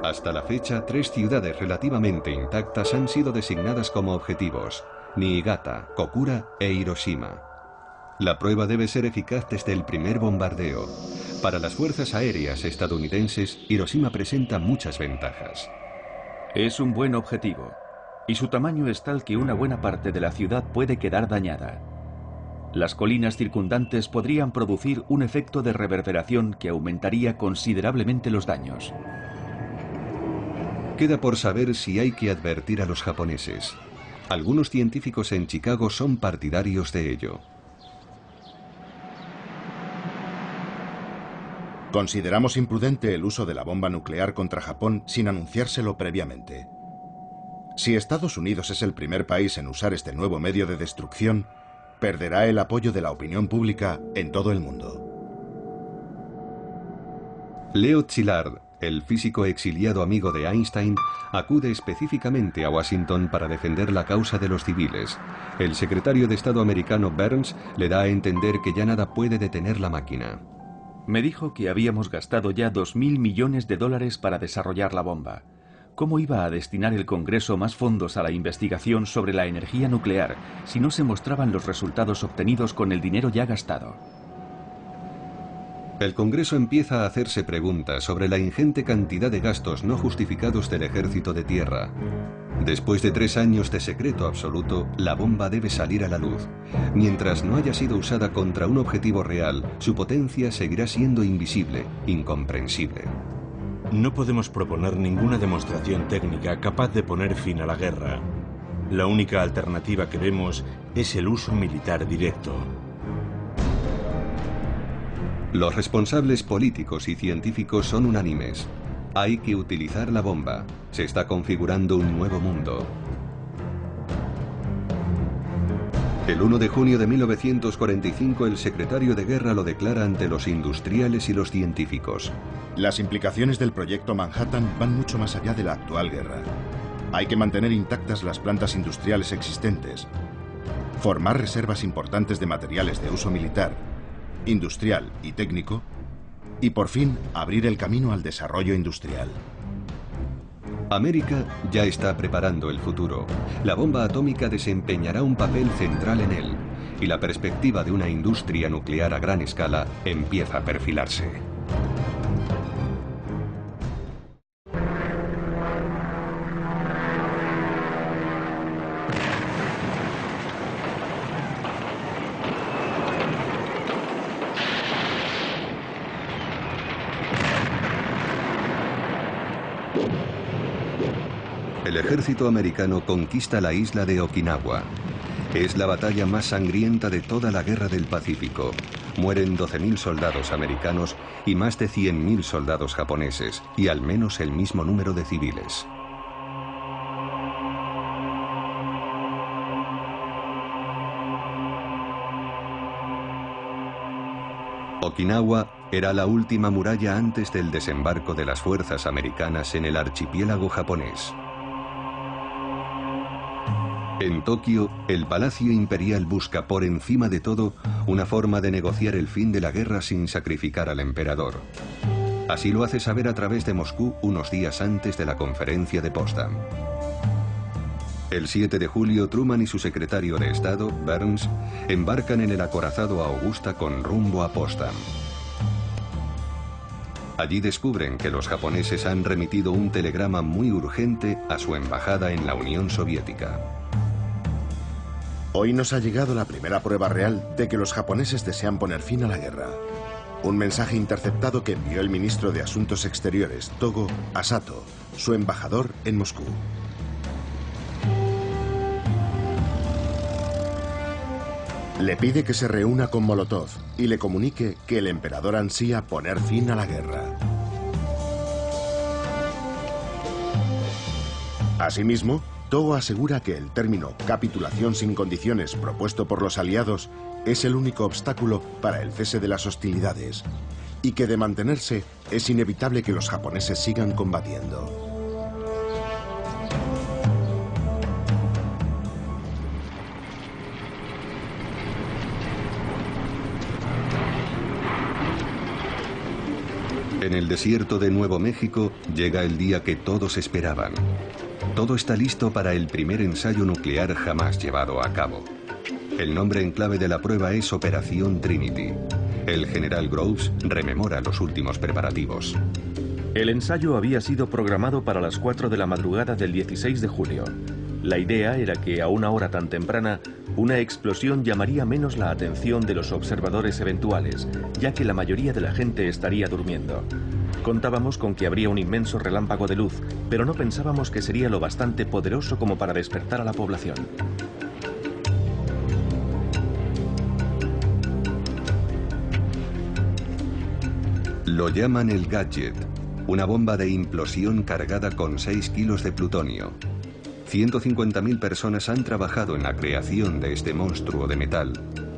Hasta la fecha, 3 ciudades relativamente intactas han sido designadas como objetivos: Niigata, Kokura e Hiroshima. La prueba debe ser eficaz desde el primer bombardeo. Para las fuerzas aéreas estadounidenses, Hiroshima presenta muchas ventajas. Es un buen objetivo, y su tamaño es tal que una buena parte de la ciudad puede quedar dañada. Las colinas circundantes podrían producir un efecto de reverberación que aumentaría considerablemente los daños. Queda por saber si hay que advertir a los japoneses. Algunos científicos en Chicago son partidarios de ello. Consideramos imprudente el uso de la bomba nuclear contra Japón sin anunciárselo previamente. Si Estados Unidos es el primer país en usar este nuevo medio de destrucción, perderá el apoyo de la opinión pública en todo el mundo. Leo Szilard, el físico exiliado amigo de Einstein, acude específicamente a Washington para defender la causa de los civiles. El secretario de Estado americano Burns le da a entender que ya nada puede detener la máquina. Me dijo que habíamos gastado ya $2.000 millones para desarrollar la bomba. ¿Cómo iba a destinar el Congreso más fondos a la investigación sobre la energía nuclear si no se mostraban los resultados obtenidos con el dinero ya gastado? El Congreso empieza a hacerse preguntas sobre la ingente cantidad de gastos no justificados del Ejército de Tierra. Después de 3 años de secreto absoluto, la bomba debe salir a la luz. Mientras no haya sido usada contra un objetivo real, su potencia seguirá siendo invisible, incomprensible. No podemos proponer ninguna demostración técnica capaz de poner fin a la guerra. La única alternativa que vemos es el uso militar directo. Los responsables políticos y científicos son unánimes. Hay que utilizar la bomba. Se está configurando un nuevo mundo. El 1 de junio de 1945 el secretario de Guerra lo declara ante los industriales y los científicos. Las implicaciones del proyecto Manhattan van mucho más allá de la actual guerra. Hay que mantener intactas las plantas industriales existentes, formar reservas importantes de materiales de uso militar, industrial y técnico, y por fin abrir el camino al desarrollo industrial. América ya está preparando el futuro. La bomba atómica desempeñará un papel central en él, y la perspectiva de una industria nuclear a gran escala empieza a perfilarse. El ejército americano conquista la isla de Okinawa. Es la batalla más sangrienta de toda la Guerra del Pacífico. Mueren 12.000 soldados americanos y más de 100.000 soldados japoneses, y al menos el mismo número de civiles. Okinawa era la última muralla antes del desembarco de las fuerzas americanas en el archipiélago japonés. En Tokio, el Palacio Imperial busca por encima de todo una forma de negociar el fin de la guerra sin sacrificar al emperador. Así lo hace saber a través de Moscú unos días antes de la conferencia de Potsdam. El 7 de julio, Truman y su secretario de Estado, Burns, embarcan en el acorazado Augusta con rumbo a Potsdam. Allí descubren que los japoneses han remitido un telegrama muy urgente a su embajada en la Unión Soviética. Hoy nos ha llegado la primera prueba real de que los japoneses desean poner fin a la guerra. Un mensaje interceptado que envió el ministro de Asuntos Exteriores, Togo, a Sato, su embajador en Moscú. Le pide que se reúna con Molotov y le comunique que el emperador ansía poner fin a la guerra. Asimismo, Togo asegura que el término capitulación sin condiciones propuesto por los aliados es el único obstáculo para el cese de las hostilidades y que de mantenerse es inevitable que los japoneses sigan combatiendo. En el desierto de Nuevo México llega el día que todos esperaban. Todo está listo para el primer ensayo nuclear jamás llevado a cabo. El nombre en clave de la prueba es Operación Trinity. El general Groves rememora los últimos preparativos. El ensayo había sido programado para las 4 de la madrugada del 16 de julio. La idea era que a una hora tan temprana, una explosión llamaría menos la atención de los observadores eventuales, ya que la mayoría de la gente estaría durmiendo. Contábamos con que habría un inmenso relámpago de luz, pero no pensábamos que sería lo bastante poderoso como para despertar a la población. Lo llaman el Gadget, una bomba de implosión cargada con 6 kilos de plutonio. 150.000 personas han trabajado en la creación de este monstruo de metal,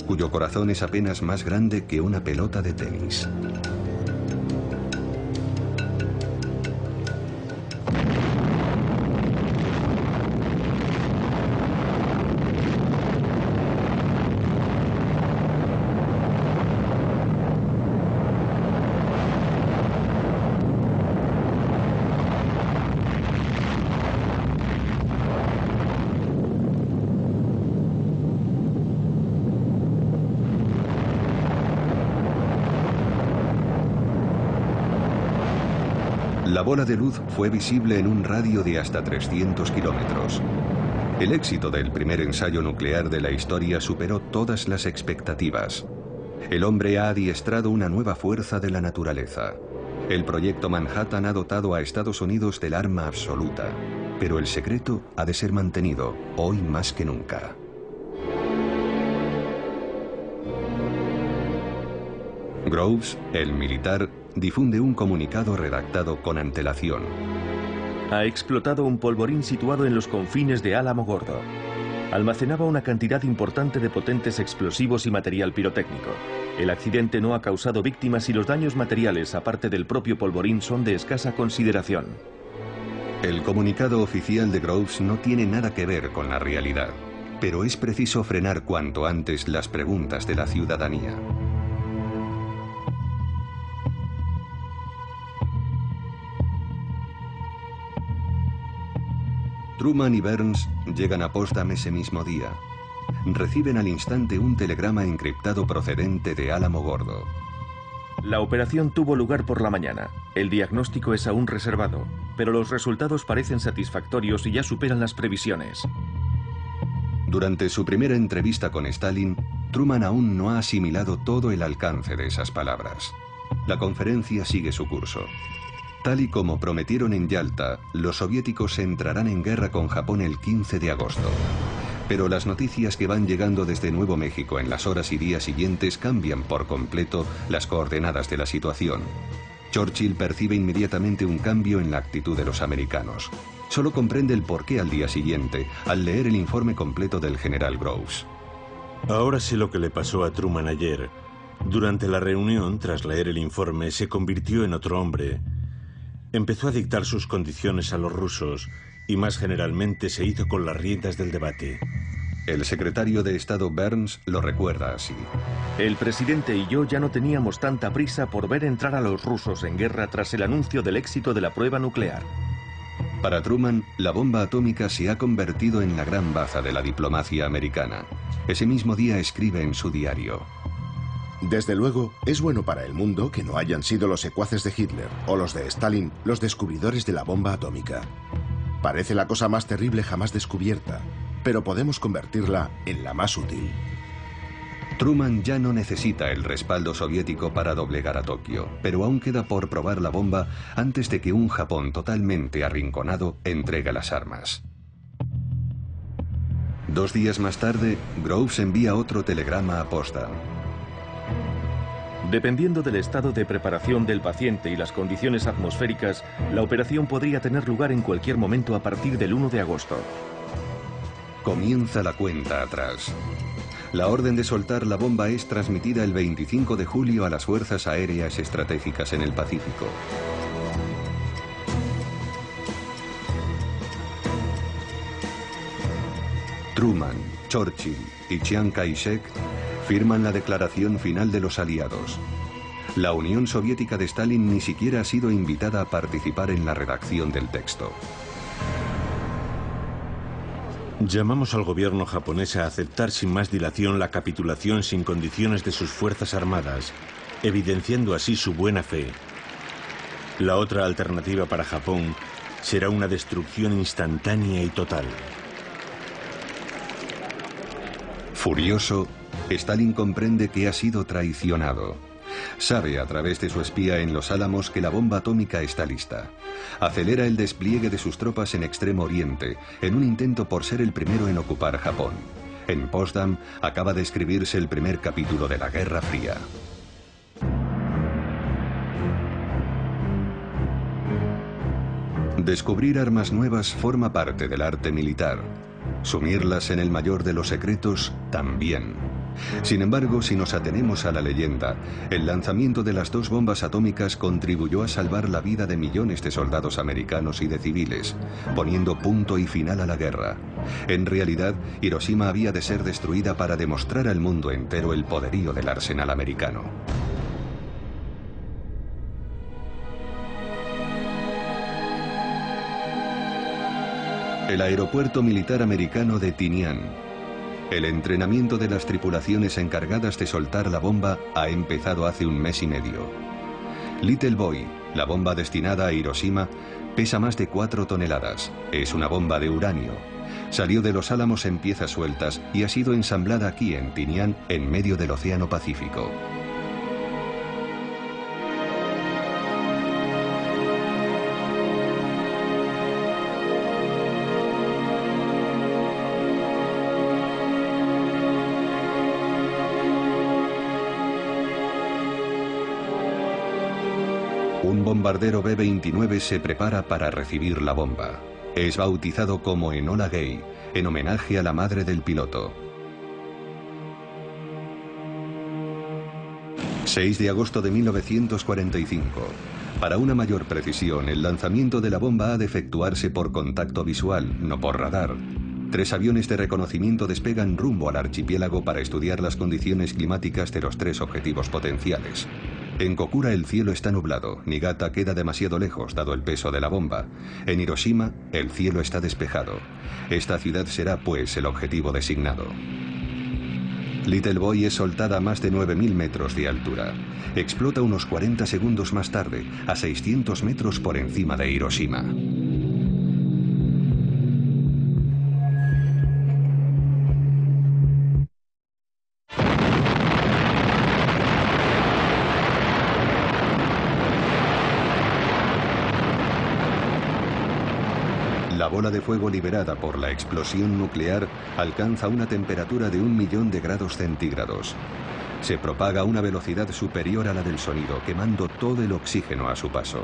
cuyo corazón es apenas más grande que una pelota de tenis. La bola de luz fue visible en un radio de hasta 300 kilómetros. El éxito del primer ensayo nuclear de la historia superó todas las expectativas. El hombre ha adiestrado una nueva fuerza de la naturaleza. El proyecto Manhattan ha dotado a Estados Unidos del arma absoluta, pero el secreto ha de ser mantenido, hoy más que nunca. Groves, el militar, difunde un comunicado redactado con antelación. Ha explotado un polvorín situado en los confines de Álamo Gordo. Almacenaba una cantidad importante de potentes explosivos y material pirotécnico. El accidente no ha causado víctimas y los daños materiales, aparte del propio polvorín, son de escasa consideración. El comunicado oficial de Groves no tiene nada que ver con la realidad, pero es preciso frenar cuanto antes las preguntas de la ciudadanía. Truman y Burns llegan a Potsdam ese mismo día. Reciben al instante un telegrama encriptado procedente de Álamo Gordo. La operación tuvo lugar por la mañana. El diagnóstico es aún reservado, pero los resultados parecen satisfactorios y ya superan las previsiones. Durante su primera entrevista con Stalin, Truman aún no ha asimilado todo el alcance de esas palabras. La conferencia sigue su curso. Tal y como prometieron en Yalta, los soviéticos entrarán en guerra con Japón el 15 de agosto. Pero las noticias que van llegando desde Nuevo México en las horas y días siguientes cambian por completo las coordenadas de la situación. Churchill percibe inmediatamente un cambio en la actitud de los americanos. Solo comprende el porqué al día siguiente, al leer el informe completo del general Groves. Ahora sé lo que le pasó a Truman ayer. Durante la reunión, tras leer el informe, se convirtió en otro hombre. Empezó a dictar sus condiciones a los rusos y más generalmente se hizo con las riendas del debate. El secretario de Estado Burns lo recuerda así. El presidente y yo ya no teníamos tanta prisa por ver entrar a los rusos en guerra tras el anuncio del éxito de la prueba nuclear. Para Truman, la bomba atómica se ha convertido en la gran baza de la diplomacia americana. Ese mismo día escribe en su diario: Desde luego, es bueno para el mundo que no hayan sido los secuaces de Hitler o los de Stalin los descubridores de la bomba atómica. Parece la cosa más terrible jamás descubierta, pero podemos convertirla en la más útil. Truman ya no necesita el respaldo soviético para doblegar a Tokio, pero aún queda por probar la bomba antes de que un Japón totalmente arrinconado entregue las armas. 2 días más tarde, Groves envía otro telegrama a Potsdam. Dependiendo del estado de preparación del paciente y las condiciones atmosféricas, la operación podría tener lugar en cualquier momento a partir del 1 de agosto. Comienza la cuenta atrás. La orden de soltar la bomba es transmitida el 25 de julio a las fuerzas aéreas estratégicas en el Pacífico. Truman, Churchill y Chiang Kai-shek firman la declaración final de los aliados. La Unión Soviética de Stalin ni siquiera ha sido invitada a participar en la redacción del texto. Llamamos al gobierno japonés a aceptar sin más dilación la capitulación sin condiciones de sus fuerzas armadas, evidenciando así su buena fe. La otra alternativa para Japón será una destrucción instantánea y total. Furioso, Stalin comprende que ha sido traicionado. Sabe a través de su espía en Los Álamos que la bomba atómica está lista. Acelera el despliegue de sus tropas en Extremo Oriente, en un intento por ser el primero en ocupar Japón. En Potsdam acaba de escribirse el primer capítulo de la Guerra Fría. Descubrir armas nuevas forma parte del arte militar. Sumirlas en el mayor de los secretos, también. Sin embargo, si nos atenemos a la leyenda, el lanzamiento de las 2 bombas atómicas contribuyó a salvar la vida de millones de soldados americanos y de civiles, poniendo punto y final a la guerra. En realidad, Hiroshima había de ser destruida para demostrar al mundo entero el poderío del arsenal americano. El aeropuerto militar americano de Tinian. El entrenamiento de las tripulaciones encargadas de soltar la bomba ha empezado hace 1 mes y medio. Little Boy, la bomba destinada a Hiroshima, pesa más de 4 toneladas. Es una bomba de uranio. Salió de Los Álamos en piezas sueltas y ha sido ensamblada aquí en Tinian, en medio del Océano Pacífico. Un bombardero B-29 se prepara para recibir la bomba. Es bautizado como Enola Gay, en homenaje a la madre del piloto. 6 de agosto de 1945. Para una mayor precisión, el lanzamiento de la bomba ha de efectuarse por contacto visual, no por radar. 3 aviones de reconocimiento despegan rumbo al archipiélago para estudiar las condiciones climáticas de los 3 objetivos potenciales. En Kokura el cielo está nublado, Niigata queda demasiado lejos dado el peso de la bomba. En Hiroshima el cielo está despejado. Esta ciudad será pues el objetivo designado. Little Boy es soltada a más de 9.000 metros de altura. Explota unos 40 segundos más tarde, a 600 metros por encima de Hiroshima. La bola de fuego liberada por la explosión nuclear alcanza una temperatura de 1.000.000 de grados centígrados. Se propaga a una velocidad superior a la del sonido, quemando todo el oxígeno a su paso.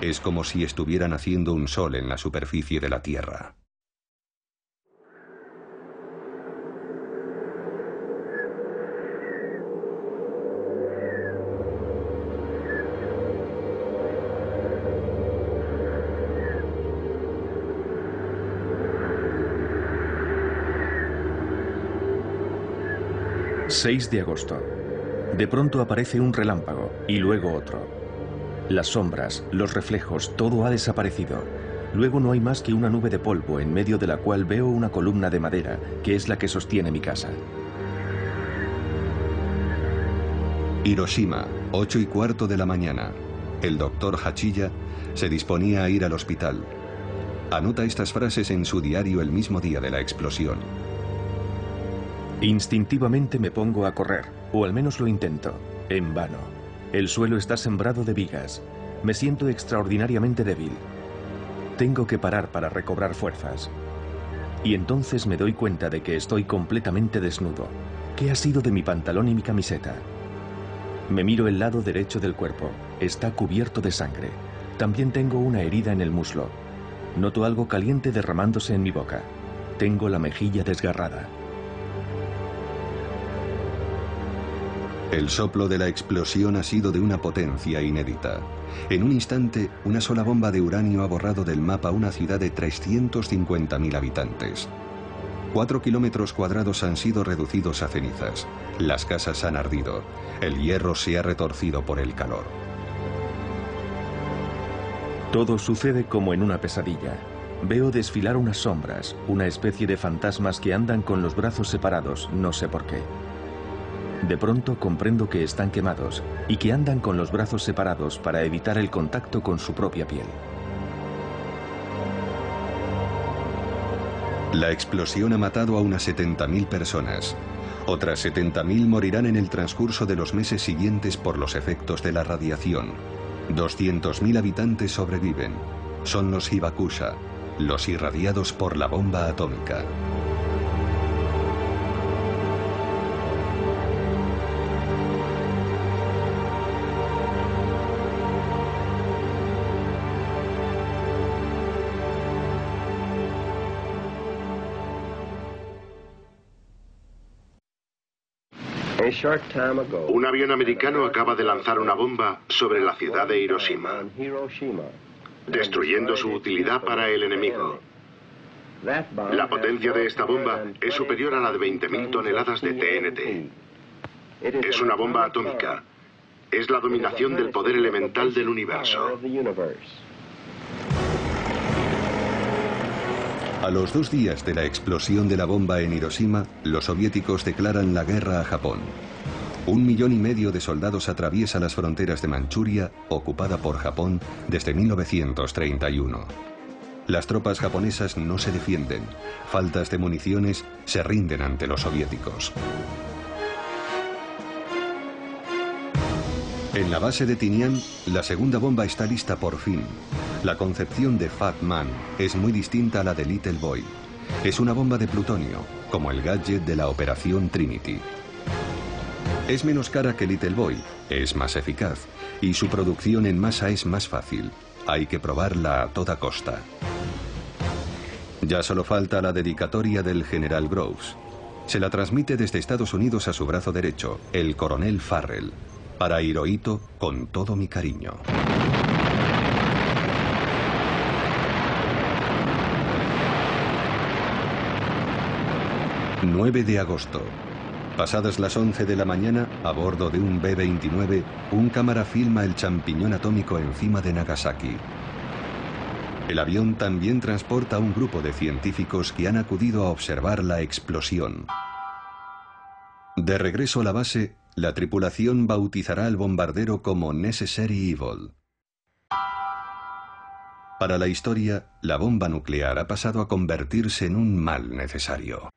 Es como si estuvieran haciendo un sol en la superficie de la Tierra. ...6 de agosto. De pronto aparece un relámpago y luego otro. Las sombras, los reflejos, todo ha desaparecido. Luego no hay más que una nube de polvo en medio de la cual veo una columna de madera, que es la que sostiene mi casa. Hiroshima, 8:15 de la mañana. El doctor Hachiya se disponía a ir al hospital. Anota estas frases en su diario el mismo día de la explosión. Instintivamente me pongo a correr, o al menos lo intento, en vano. El suelo está sembrado de vigas. Me siento extraordinariamente débil. Tengo que parar para recobrar fuerzas. Y entonces me doy cuenta de que estoy completamente desnudo. ¿Qué ha sido de mi pantalón y mi camiseta? Me miro el lado derecho del cuerpo. Está cubierto de sangre. También tengo una herida en el muslo. Noto algo caliente derramándose en mi boca. Tengo la mejilla desgarrada. El soplo de la explosión ha sido de una potencia inédita. En un instante, una sola bomba de uranio ha borrado del mapa una ciudad de 350.000 habitantes. 4 kilómetros cuadrados han sido reducidos a cenizas. Las casas han ardido. El hierro se ha retorcido por el calor. Todo sucede como en una pesadilla. Veo desfilar unas sombras, una especie de fantasmas que andan con los brazos separados, no sé por qué. De pronto comprendo que están quemados y que andan con los brazos separados para evitar el contacto con su propia piel. La explosión ha matado a unas 70.000 personas. Otras 70.000 morirán en el transcurso de los meses siguientes por los efectos de la radiación. 200.000 habitantes sobreviven. Son los Hibakusha, los irradiados por la bomba atómica. Un avión americano acaba de lanzar una bomba sobre la ciudad de Hiroshima, destruyendo su utilidad para el enemigo. La potencia de esta bomba es superior a la de 20.000 toneladas de TNT. Es una bomba atómica. Es la dominación del poder elemental del universo. A los 2 días de la explosión de la bomba en Hiroshima, los soviéticos declaran la guerra a Japón. 1,5 millones de soldados atraviesa las fronteras de Manchuria, ocupada por Japón desde 1931. Las tropas japonesas no se defienden. Faltas de municiones, se rinden ante los soviéticos. En la base de Tinian, la segunda bomba está lista por fin. La concepción de Fat Man es muy distinta a la de Little Boy. Es una bomba de plutonio, como el gadget de la Operación Trinity. Es menos cara que Little Boy, es más eficaz, y su producción en masa es más fácil. Hay que probarla a toda costa. Ya solo falta la dedicatoria del general Groves. Se la transmite desde Estados Unidos a su brazo derecho, el coronel Farrell. Para Hirohito, con todo mi cariño. ...9 de agosto. Pasadas las 11 de la mañana, a bordo de un B-29, un cámara filma el champiñón atómico encima de Nagasaki. El avión también transporta a un grupo de científicos que han acudido a observar la explosión. De regreso a la base, la tripulación bautizará al bombardero como Necessary Evil. Para la historia, la bomba nuclear ha pasado a convertirse en un mal necesario.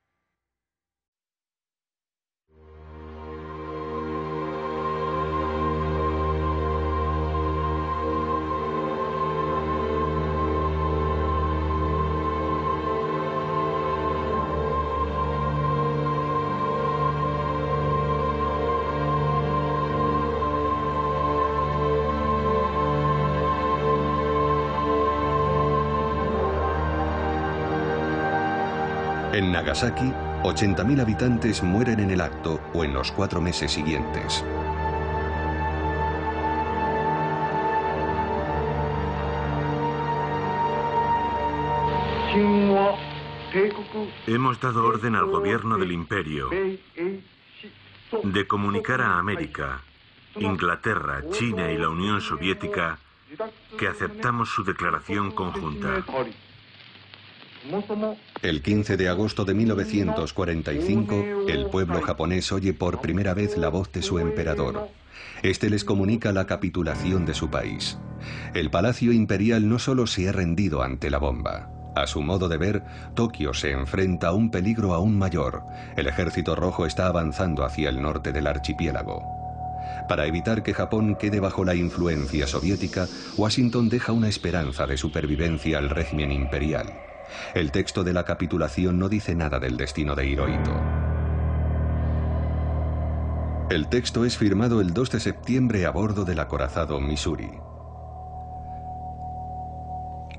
En Nagasaki, 80.000 habitantes mueren en el acto o en los 4 meses siguientes. Hemos dado orden al gobierno del imperio de comunicar a América, Inglaterra, China y la Unión Soviética que aceptamos su declaración conjunta. El 15 de agosto de 1945, el pueblo japonés oye por primera vez la voz de su emperador. Este les comunica la capitulación de su país. El Palacio Imperial no solo se ha rendido ante la bomba. A su modo de ver, Tokio se enfrenta a un peligro aún mayor. El ejército rojo está avanzando hacia el norte del archipiélago. Para evitar que Japón quede bajo la influencia soviética, Washington deja una esperanza de supervivencia al régimen imperial. El texto de la capitulación no dice nada del destino de Hirohito. El texto es firmado el 2 de septiembre a bordo del acorazado Missouri.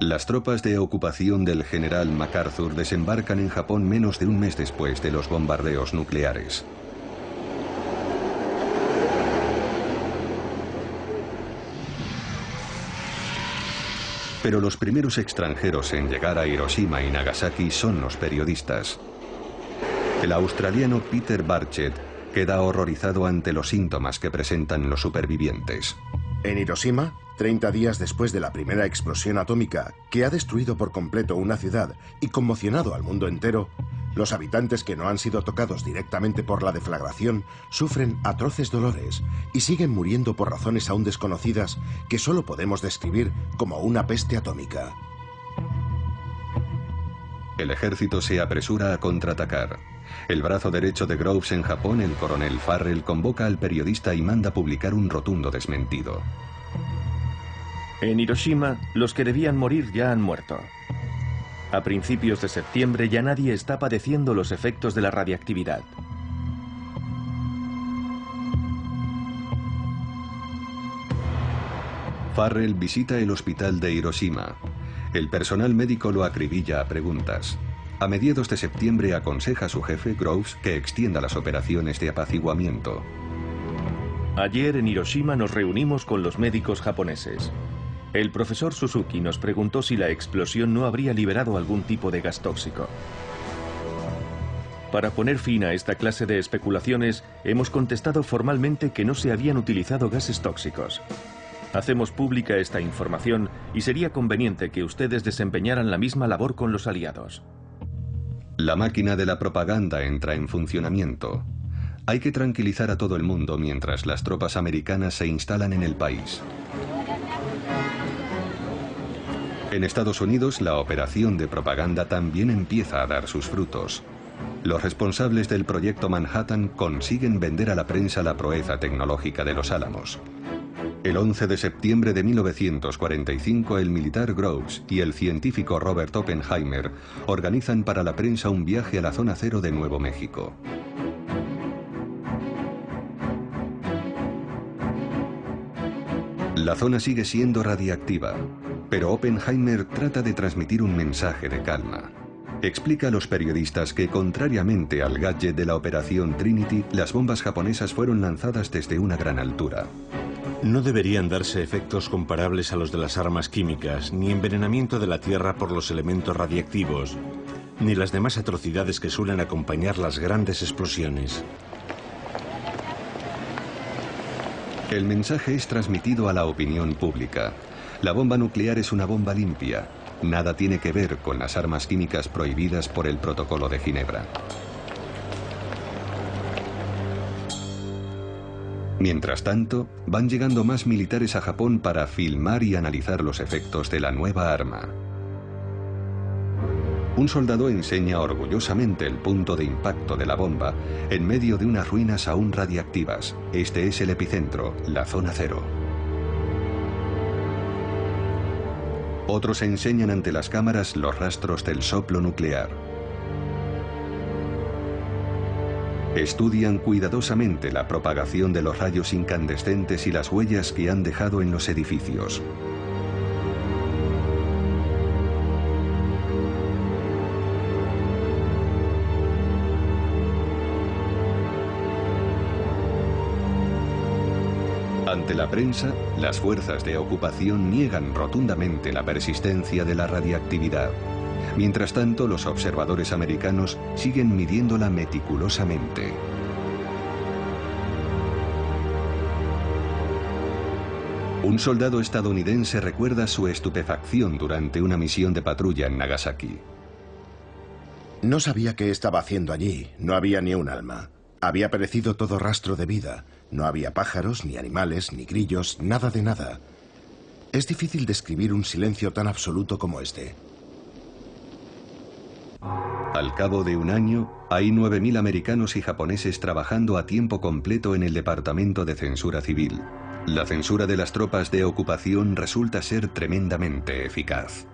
Las tropas de ocupación del general MacArthur desembarcan en Japón menos de un mes después de los bombardeos nucleares. Pero los primeros extranjeros en llegar a Hiroshima y Nagasaki son los periodistas. El australiano Peter Barchett queda horrorizado ante los síntomas que presentan los supervivientes. En Hiroshima, 30 días después de la primera explosión atómica que ha destruido por completo una ciudad y conmocionado al mundo entero, los habitantes que no han sido tocados directamente por la deflagración sufren atroces dolores y siguen muriendo por razones aún desconocidas que solo podemos describir como una peste atómica. El ejército se apresura a contraatacar. El brazo derecho de Groves en Japón, el coronel Farrell, convoca al periodista y manda publicar un rotundo desmentido. En Hiroshima, los que debían morir ya han muerto. A principios de septiembre ya nadie está padeciendo los efectos de la radiactividad. Farrell visita el hospital de Hiroshima. El personal médico lo acribilla a preguntas. A mediados de septiembre aconseja a su jefe, Groves, que extienda las operaciones de apaciguamiento. Ayer en Hiroshima nos reunimos con los médicos japoneses. El profesor Suzuki nos preguntó si la explosión no habría liberado algún tipo de gas tóxico. Para poner fin a esta clase de especulaciones, hemos contestado formalmente que no se habían utilizado gases tóxicos. Hacemos pública esta información y sería conveniente que ustedes desempeñaran la misma labor con los aliados. La máquina de la propaganda entra en funcionamiento. Hay que tranquilizar a todo el mundo mientras las tropas americanas se instalan en el país. En Estados Unidos, la operación de propaganda también empieza a dar sus frutos. Los responsables del proyecto Manhattan consiguen vender a la prensa la proeza tecnológica de los Álamos. El 11 de septiembre de 1945, el militar Groves y el científico Robert Oppenheimer organizan para la prensa un viaje a la zona cero de Nuevo México. La zona sigue siendo radiactiva, pero Oppenheimer trata de transmitir un mensaje de calma. Explica a los periodistas que, contrariamente al gadget de la Operación Trinity, las bombas japonesas fueron lanzadas desde una gran altura. No deberían darse efectos comparables a los de las armas químicas, ni envenenamiento de la Tierra por los elementos radiactivos, ni las demás atrocidades que suelen acompañar las grandes explosiones. El mensaje es transmitido a la opinión pública. La bomba nuclear es una bomba limpia. Nada tiene que ver con las armas químicas prohibidas por el Protocolo de Ginebra. Mientras tanto, van llegando más militares a Japón para filmar y analizar los efectos de la nueva arma. Un soldado enseña orgullosamente el punto de impacto de la bomba en medio de unas ruinas aún radiactivas. Este es el epicentro, la zona cero. Otros enseñan ante las cámaras los rastros del soplo nuclear. Estudian cuidadosamente la propagación de los rayos incandescentes y las huellas que han dejado en los edificios. Ante la prensa, las fuerzas de ocupación niegan rotundamente la persistencia de la radiactividad. Mientras tanto, los observadores americanos siguen midiéndola meticulosamente. Un soldado estadounidense recuerda su estupefacción durante una misión de patrulla en Nagasaki. No sabía qué estaba haciendo allí. No había ni un alma. Había perecido todo rastro de vida. No había pájaros, ni animales, ni grillos, nada de nada. Es difícil describir un silencio tan absoluto como este. Al cabo de un año, hay 9.000 americanos y japoneses trabajando a tiempo completo en el Departamento de Censura Civil. La censura de las tropas de ocupación resulta ser tremendamente eficaz.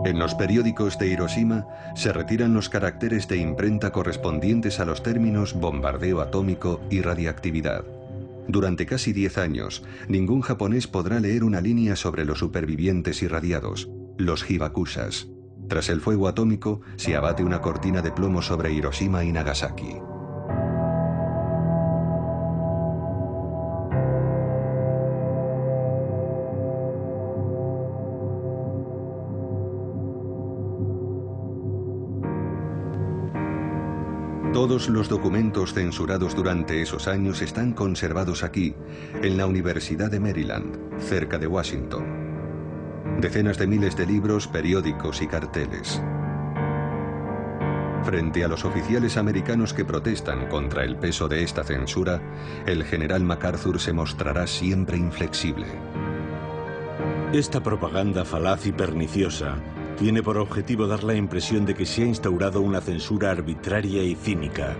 En los periódicos de Hiroshima se retiran los caracteres de imprenta correspondientes a los términos bombardeo atómico y radiactividad. Durante casi 10 años, ningún japonés podrá leer una línea sobre los supervivientes irradiados, los hibakusas. Tras el fuego atómico, se abate una cortina de plomo sobre Hiroshima y Nagasaki. Todos los documentos censurados durante esos años están conservados aquí, en la Universidad de Maryland, cerca de Washington. Decenas de miles de libros, periódicos y carteles. Frente a los oficiales americanos que protestan contra el peso de esta censura, el general MacArthur se mostrará siempre inflexible. Esta propaganda falaz y perniciosa tiene por objetivo dar la impresión de que se ha instaurado una censura arbitraria y cínica.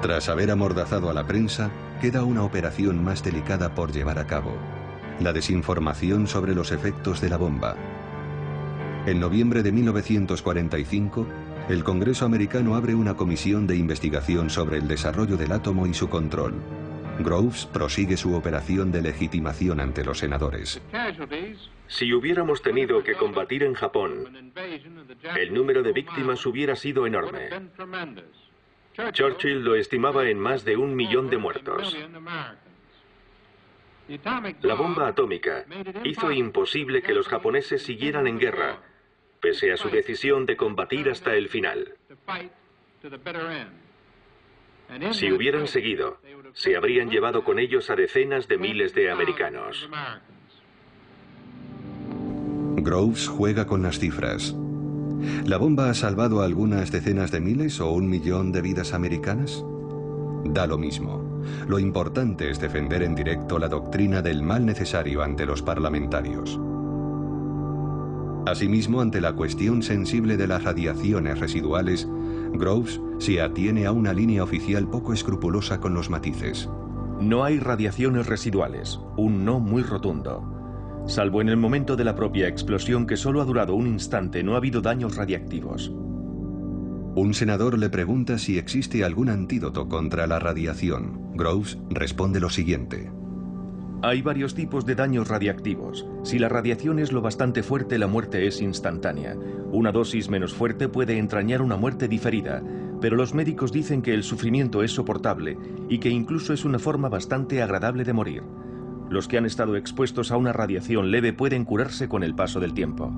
Tras haber amordazado a la prensa, queda una operación más delicada por llevar a cabo: la desinformación sobre los efectos de la bomba. En noviembre de 1945, el Congreso americano abre una comisión de investigación sobre el desarrollo del átomo y su control. Groves prosigue su operación de legitimación ante los senadores. Si hubiéramos tenido que combatir en Japón, el número de víctimas hubiera sido enorme. Churchill lo estimaba en más de 1 millón de muertos. La bomba atómica hizo imposible que los japoneses siguieran en guerra, pese a su decisión de combatir hasta el final. Si hubieran seguido, se habrían llevado con ellos a decenas de miles de americanos. Groves juega con las cifras. ¿La bomba ha salvado a algunas decenas de miles o 1 millón de vidas americanas? Da lo mismo. Lo importante es defender en directo la doctrina del mal necesario ante los parlamentarios. Asimismo, ante la cuestión sensible de las radiaciones residuales, Groves se atiene a una línea oficial poco escrupulosa con los matices. No hay radiaciones residuales, un no muy rotundo. Salvo en el momento de la propia explosión, que solo ha durado un instante, no ha habido daños radiactivos. Un senador le pregunta si existe algún antídoto contra la radiación. Groves responde lo siguiente. Hay varios tipos de daños radiactivos. Si la radiación es lo bastante fuerte, la muerte es instantánea. Una dosis menos fuerte puede entrañar una muerte diferida, pero los médicos dicen que el sufrimiento es soportable y que incluso es una forma bastante agradable de morir. Los que han estado expuestos a una radiación leve pueden curarse con el paso del tiempo.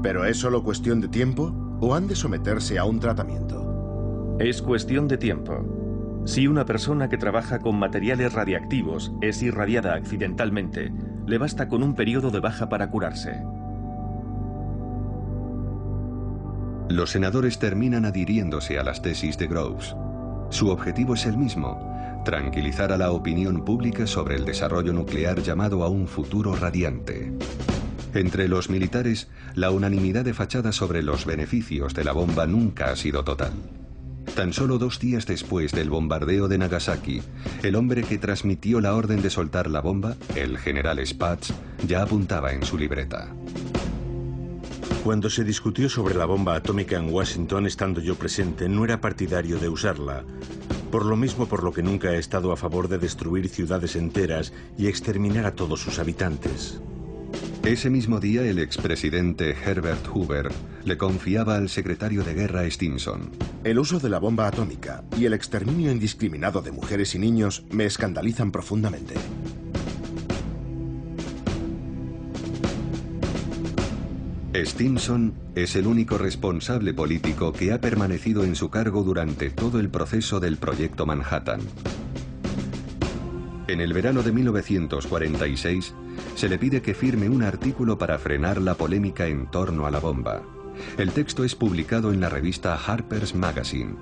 ¿Pero es solo cuestión de tiempo o han de someterse a un tratamiento? Es cuestión de tiempo. Si una persona que trabaja con materiales radiactivos es irradiada accidentalmente, le basta con un periodo de baja para curarse. Los senadores terminan adhiriéndose a las tesis de Groves. Su objetivo es el mismo: tranquilizar a la opinión pública sobre el desarrollo nuclear llamado a un futuro radiante. Entre los militares, la unanimidad de fachada sobre los beneficios de la bomba nunca ha sido total. Tan solo 2 días después del bombardeo de Nagasaki, el hombre que transmitió la orden de soltar la bomba, el general Spaatz, ya apuntaba en su libreta. Cuando se discutió sobre la bomba atómica en Washington, estando yo presente, no era partidario de usarla. Por lo mismo por lo que nunca he estado a favor de destruir ciudades enteras y exterminar a todos sus habitantes. Ese mismo día, el expresidente Herbert Hoover le confiaba al secretario de Guerra Stimson: El uso de la bomba atómica y el exterminio indiscriminado de mujeres y niños me escandalizan profundamente. Stimson es el único responsable político que ha permanecido en su cargo durante todo el proceso del Proyecto Manhattan. En el verano de 1946, se le pide que firme un artículo para frenar la polémica en torno a la bomba. El texto es publicado en la revista Harper's Magazine.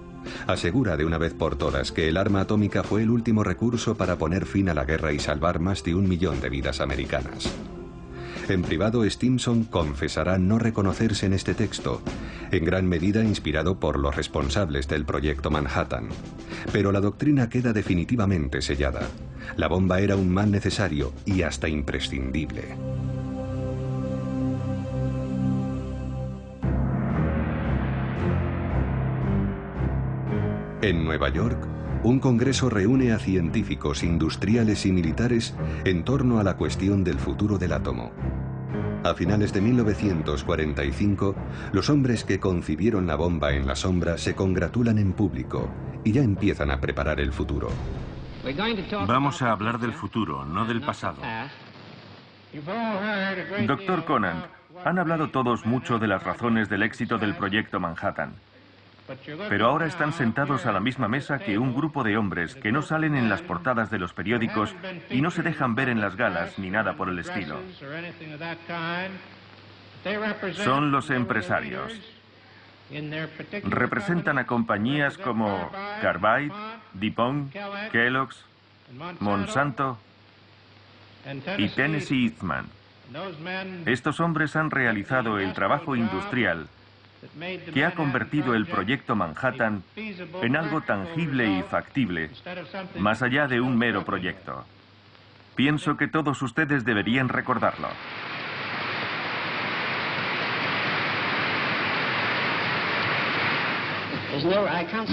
Asegura de una vez por todas que el arma atómica fue el último recurso para poner fin a la guerra y salvar más de 1 millón de vidas americanas. En privado, Stimson confesará no reconocerse en este texto, en gran medida inspirado por los responsables del Proyecto Manhattan. Pero la doctrina queda definitivamente sellada. La bomba era un mal necesario y hasta imprescindible. En Nueva York, un congreso reúne a científicos, industriales y militares en torno a la cuestión del futuro del átomo. A finales de 1945, los hombres que concibieron la bomba en la sombra se congratulan en público y ya empiezan a preparar el futuro. Vamos a hablar del futuro, no del pasado. Doctor Conant, han hablado todos mucho de las razones del éxito del Proyecto Manhattan. Pero ahora están sentados a la misma mesa que un grupo de hombres que no salen en las portadas de los periódicos y no se dejan ver en las galas ni nada por el estilo. Son los empresarios. Representan a compañías como Carbide, DuPont, Kellogg's, Monsanto y Tennessee Eastman. Estos hombres han realizado el trabajo industrial que ha convertido el Proyecto Manhattan en algo tangible y factible, más allá de un mero proyecto. Pienso que todos ustedes deberían recordarlo.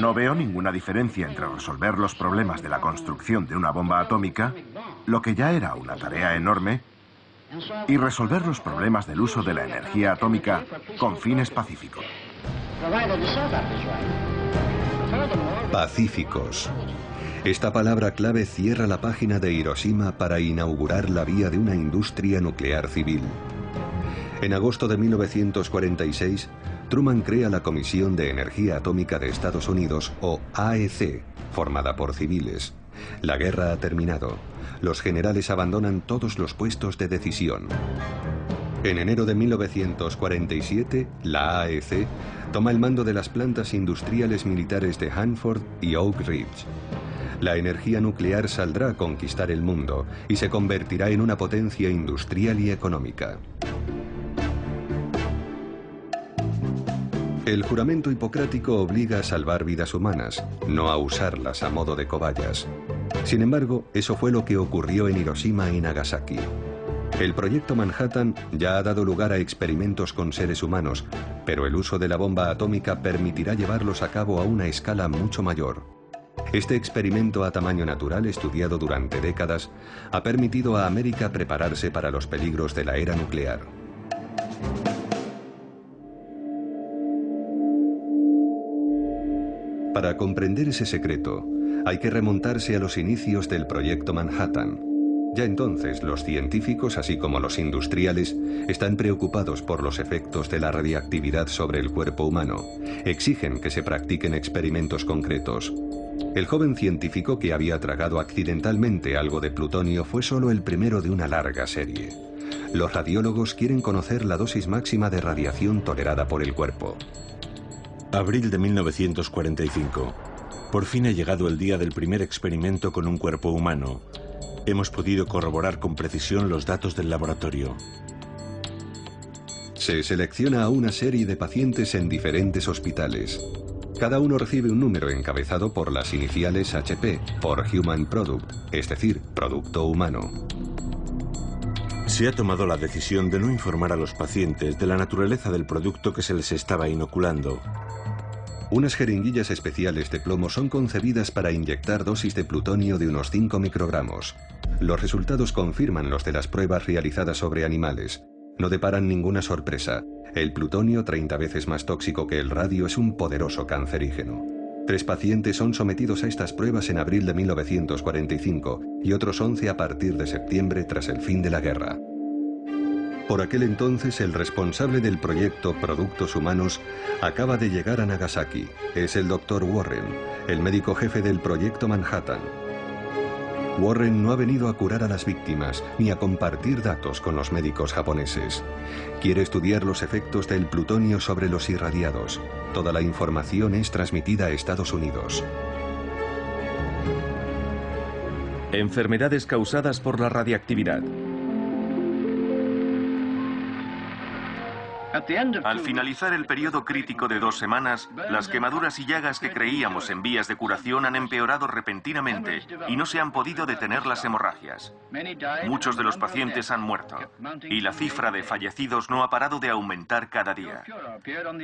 No veo ninguna diferencia entre resolver los problemas de la construcción de una bomba atómica, lo que ya era una tarea enorme, y resolver los problemas del uso de la energía atómica con fines pacíficos. Pacíficos. Esta palabra clave cierra la página de Hiroshima para inaugurar la vía de una industria nuclear civil. En agosto de 1946, Truman crea la Comisión de Energía Atómica de Estados Unidos, o AEC, formada por civiles. La guerra ha terminado. Los generales abandonan todos los puestos de decisión. En enero de 1947, la AEC toma el mando de las plantas industriales militares de Hanford y Oak Ridge. La energía nuclear saldrá a conquistar el mundo y se convertirá en una potencia industrial y económica. El juramento hipocrático obliga a salvar vidas humanas, no a usarlas a modo de cobayas. Sin embargo, eso fue lo que ocurrió en Hiroshima y Nagasaki. El proyecto Manhattan ya ha dado lugar a experimentos con seres humanos, pero el uso de la bomba atómica permitirá llevarlos a cabo a una escala mucho mayor. Este experimento a tamaño natural, estudiado durante décadas, ha permitido a América prepararse para los peligros de la era nuclear. Para comprender ese secreto, hay que remontarse a los inicios del proyecto Manhattan. Ya entonces, los científicos, así como los industriales, están preocupados por los efectos de la radiactividad sobre el cuerpo humano. Exigen que se practiquen experimentos concretos. El joven científico que había tragado accidentalmente algo de plutonio fue solo el primero de una larga serie. Los radiólogos quieren conocer la dosis máxima de radiación tolerada por el cuerpo. Abril de 1945. Por fin ha llegado el día del primer experimento con un cuerpo humano. Hemos podido corroborar con precisión los datos del laboratorio. Se selecciona a una serie de pacientes en diferentes hospitales. Cada uno recibe un número encabezado por las iniciales HP, por Human Product, es decir, producto humano. Se ha tomado la decisión de no informar a los pacientes de la naturaleza del producto que se les estaba inoculando. Unas jeringuillas especiales de plomo son concebidas para inyectar dosis de plutonio de unos 5 microgramos. Los resultados confirman los de las pruebas realizadas sobre animales. No deparan ninguna sorpresa. El plutonio, 30 veces más tóxico que el radio, es un poderoso cancerígeno. 3 pacientes son sometidos a estas pruebas en abril de 1945 y otros 11 a partir de septiembre tras el fin de la guerra. Por aquel entonces, el responsable del proyecto Productos Humanos acaba de llegar a Nagasaki. Es el Dr. Warren, el médico jefe del proyecto Manhattan. Warren no ha venido a curar a las víctimas ni a compartir datos con los médicos japoneses. Quiere estudiar los efectos del plutonio sobre los irradiados. Toda la información es transmitida a Estados Unidos. Enfermedades causadas por la radiactividad. Al finalizar el periodo crítico de 2 semanas, las quemaduras y llagas que creíamos en vías de curación han empeorado repentinamente y no se han podido detener las hemorragias. Muchos de los pacientes han muerto y la cifra de fallecidos no ha parado de aumentar cada día.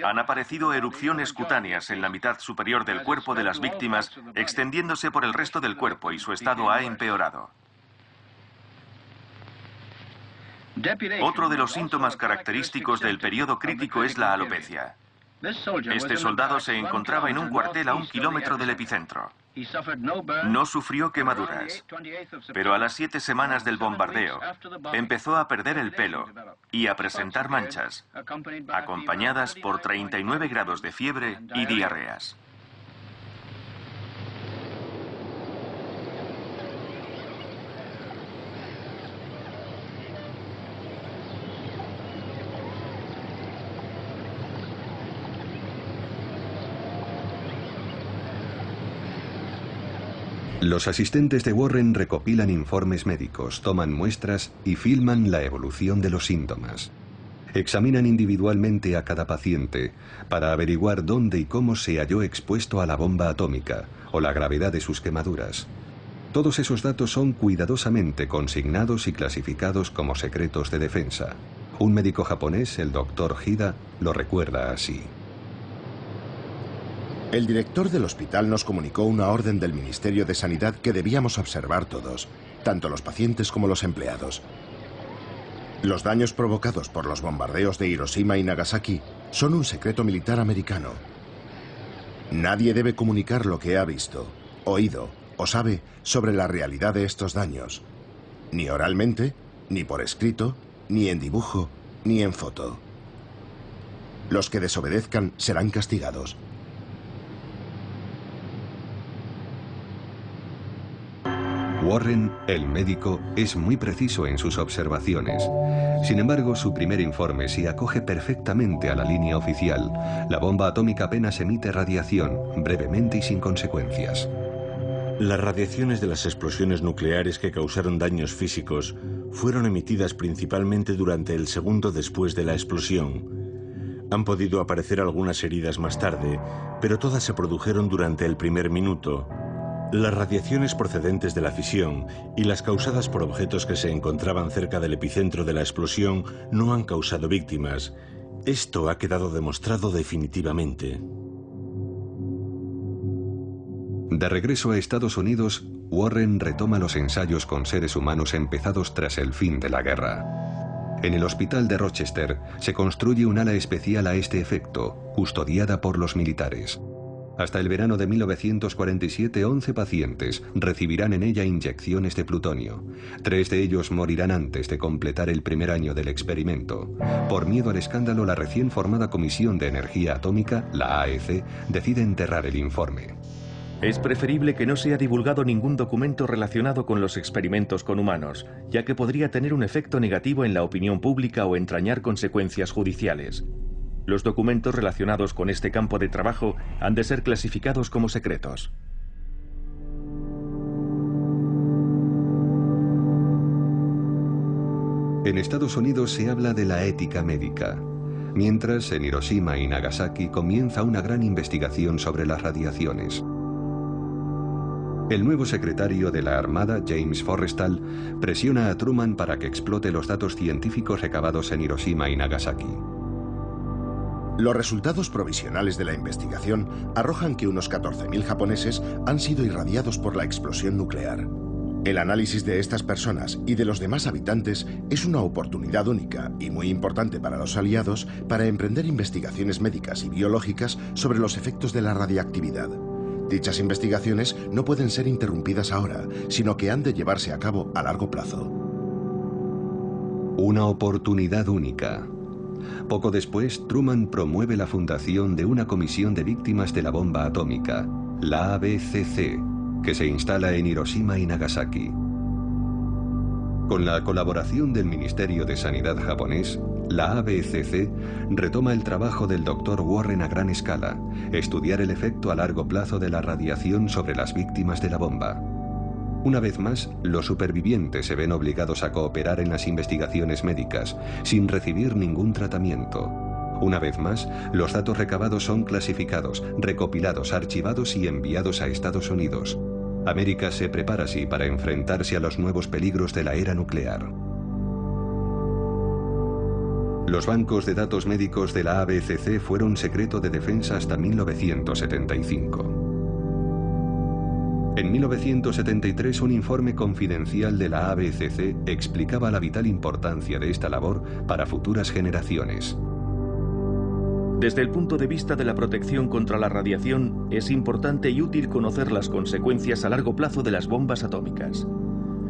Han aparecido erupciones cutáneas en la mitad superior del cuerpo de las víctimas, extendiéndose por el resto del cuerpo, y su estado ha empeorado. Otro de los síntomas característicos del periodo crítico es la alopecia. Este soldado se encontraba en un cuartel a 1 kilómetro del epicentro. No sufrió quemaduras, pero a las 7 semanas del bombardeo empezó a perder el pelo y a presentar manchas, acompañadas por 39 grados de fiebre y diarreas. Los asistentes de Warren recopilan informes médicos, toman muestras y filman la evolución de los síntomas. Examinan individualmente a cada paciente para averiguar dónde y cómo se halló expuesto a la bomba atómica o la gravedad de sus quemaduras. Todos esos datos son cuidadosamente consignados y clasificados como secretos de defensa. Un médico japonés, el Dr. Hida, lo recuerda así. El director del hospital nos comunicó una orden del Ministerio de Sanidad que debíamos observar todos, tanto los pacientes como los empleados. Los daños provocados por los bombardeos de Hiroshima y Nagasaki son un secreto militar americano. Nadie debe comunicar lo que ha visto, oído o sabe sobre la realidad de estos daños, ni oralmente, ni por escrito, ni en dibujo, ni en foto. Los que desobedezcan serán castigados. Warren, el médico, es muy preciso en sus observaciones. Sin embargo, su primer informe se acoge perfectamente a la línea oficial. La bomba atómica apenas emite radiación, brevemente y sin consecuencias. Las radiaciones de las explosiones nucleares que causaron daños físicos fueron emitidas principalmente durante el segundo después de la explosión. Han podido aparecer algunas heridas más tarde, pero todas se produjeron durante el primer minuto. Las radiaciones procedentes de la fisión y las causadas por objetos que se encontraban cerca del epicentro de la explosión no han causado víctimas. Esto ha quedado demostrado definitivamente. De regreso a Estados Unidos, Warren retoma los ensayos con seres humanos empezados tras el fin de la guerra. En el hospital de Rochester se construye un ala especial a este efecto, custodiada por los militares. Hasta el verano de 1947, 11 pacientes recibirán en ella inyecciones de plutonio. 3 de ellos morirán antes de completar el primer año del experimento. Por miedo al escándalo, la recién formada Comisión de Energía Atómica, la AEC, decide enterrar el informe. Es preferible que no sea divulgado ningún documento relacionado con los experimentos con humanos, ya que podría tener un efecto negativo en la opinión pública o entrañar consecuencias judiciales. Los documentos relacionados con este campo de trabajo han de ser clasificados como secretos. En Estados Unidos se habla de la ética médica, mientras en Hiroshima y Nagasaki comienza una gran investigación sobre las radiaciones. El nuevo secretario de la Armada, James Forrestal, presiona a Truman para que explote los datos científicos recabados en Hiroshima y Nagasaki. Los resultados provisionales de la investigación arrojan que unos 14.000 japoneses han sido irradiados por la explosión nuclear. El análisis de estas personas y de los demás habitantes es una oportunidad única y muy importante para los aliados para emprender investigaciones médicas y biológicas sobre los efectos de la radiactividad. Dichas investigaciones no pueden ser interrumpidas ahora, sino que han de llevarse a cabo a largo plazo. Una oportunidad única. Poco después, Truman promueve la fundación de una comisión de víctimas de la bomba atómica, la ABCC, que se instala en Hiroshima y Nagasaki. Con la colaboración del Ministerio de Sanidad japonés, la ABCC retoma el trabajo del Dr. Warren a gran escala, estudiar el efecto a largo plazo de la radiación sobre las víctimas de la bomba. Una vez más, los supervivientes se ven obligados a cooperar en las investigaciones médicas, sin recibir ningún tratamiento. Una vez más, los datos recabados son clasificados, recopilados, archivados y enviados a Estados Unidos. América se prepara así para enfrentarse a los nuevos peligros de la era nuclear. Los bancos de datos médicos de la ABCC fueron secreto de defensa hasta 1975. En 1973, un informe confidencial de la ABCC explicaba la vital importancia de esta labor para futuras generaciones. Desde el punto de vista de la protección contra la radiación, es importante y útil conocer las consecuencias a largo plazo de las bombas atómicas.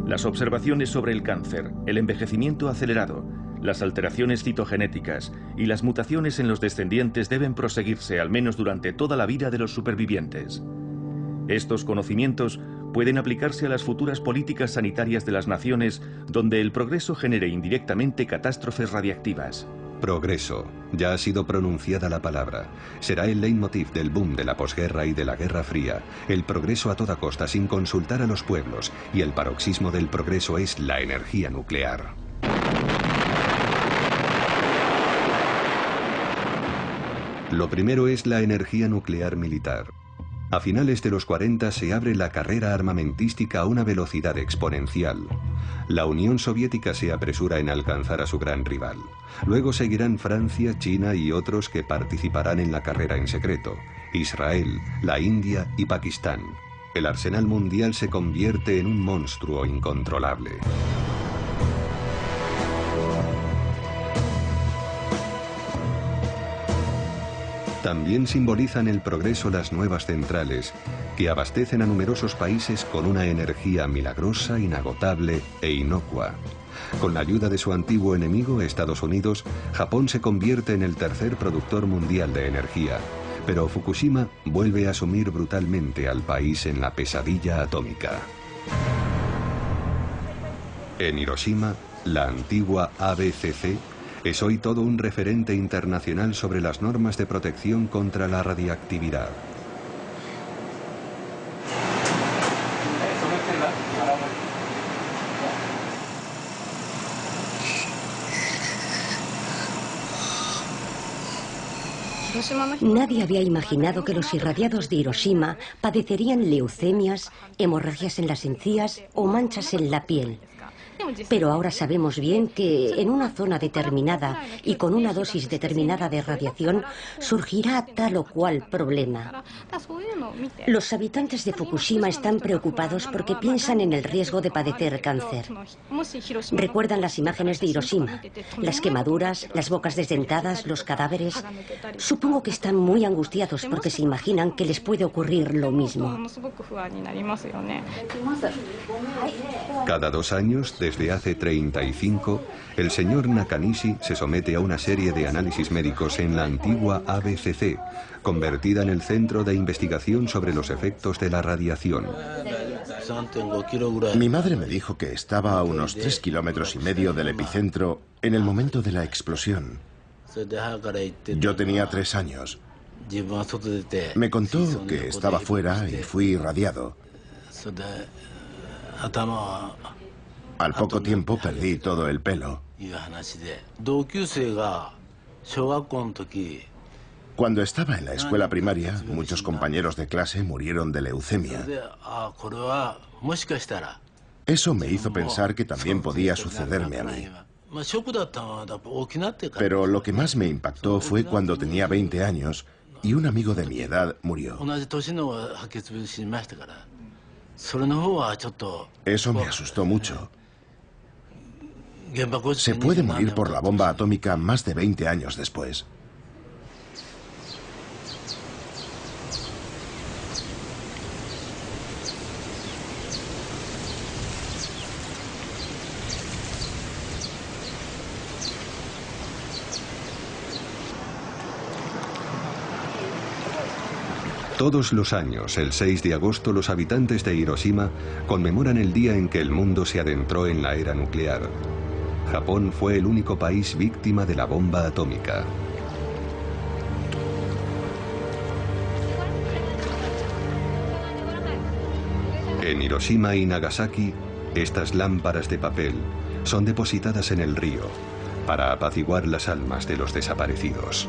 Las observaciones sobre el cáncer, el envejecimiento acelerado, las alteraciones citogenéticas y las mutaciones en los descendientes deben proseguirse al menos durante toda la vida de los supervivientes. Estos conocimientos pueden aplicarse a las futuras políticas sanitarias de las naciones donde el progreso genere indirectamente catástrofes radiactivas. Progreso. Ya ha sido pronunciada la palabra. Será el leitmotiv del boom de la posguerra y de la Guerra Fría. El progreso a toda costa sin consultar a los pueblos. Y el paroxismo del progreso es la energía nuclear. Lo primero es la energía nuclear militar. A finales de los 40 se abre la carrera armamentística a una velocidad exponencial. La Unión Soviética se apresura en alcanzar a su gran rival. Luego seguirán Francia, China y otros que participarán en la carrera en secreto. Israel, la India y Pakistán. El arsenal mundial se convierte en un monstruo incontrolable. También simbolizan el progreso las nuevas centrales, que abastecen a numerosos países con una energía milagrosa, inagotable e inocua. Con la ayuda de su antiguo enemigo, Estados Unidos, Japón se convierte en el tercer productor mundial de energía. Pero Fukushima vuelve a sumir brutalmente al país en la pesadilla atómica. En Hiroshima, la antigua ABCC es hoy todo un referente internacional sobre las normas de protección contra la radiactividad. Nadie había imaginado que los irradiados de Hiroshima padecerían leucemias, hemorragias en las encías o manchas en la piel. Pero ahora sabemos bien que en una zona determinada y con una dosis determinada de radiación surgirá tal o cual problema. Los habitantes de Fukushima están preocupados porque piensan en el riesgo de padecer cáncer. Recuerdan las imágenes de Hiroshima, las quemaduras, las bocas desdentadas, los cadáveres. Supongo que están muy angustiados porque se imaginan que les puede ocurrir lo mismo. Cada 2 años, desde hace 35, el señor Nakanishi se somete a una serie de análisis médicos en la antigua ABCC, convertida en el centro de investigación sobre los efectos de la radiación. Mi madre me dijo que estaba a unos 3,5 kilómetros del epicentro en el momento de la explosión. Yo tenía 3 años. Me contó que estaba fuera y fui irradiado. Al poco tiempo perdí todo el pelo. Cuando estaba en la escuela primaria, muchos compañeros de clase murieron de leucemia. Eso me hizo pensar que también podía sucederme a mí. Pero lo que más me impactó fue cuando tenía 20 años y un amigo de mi edad murió. Eso me asustó mucho. Se puede morir por la bomba atómica más de 20 años después. Todos los años, el 6 de agosto, los habitantes de Hiroshima conmemoran el día en que el mundo se adentró en la era nuclear. Japón fue el único país víctima de la bomba atómica. En Hiroshima y Nagasaki, estas lámparas de papel son depositadas en el río para apaciguar las almas de los desaparecidos.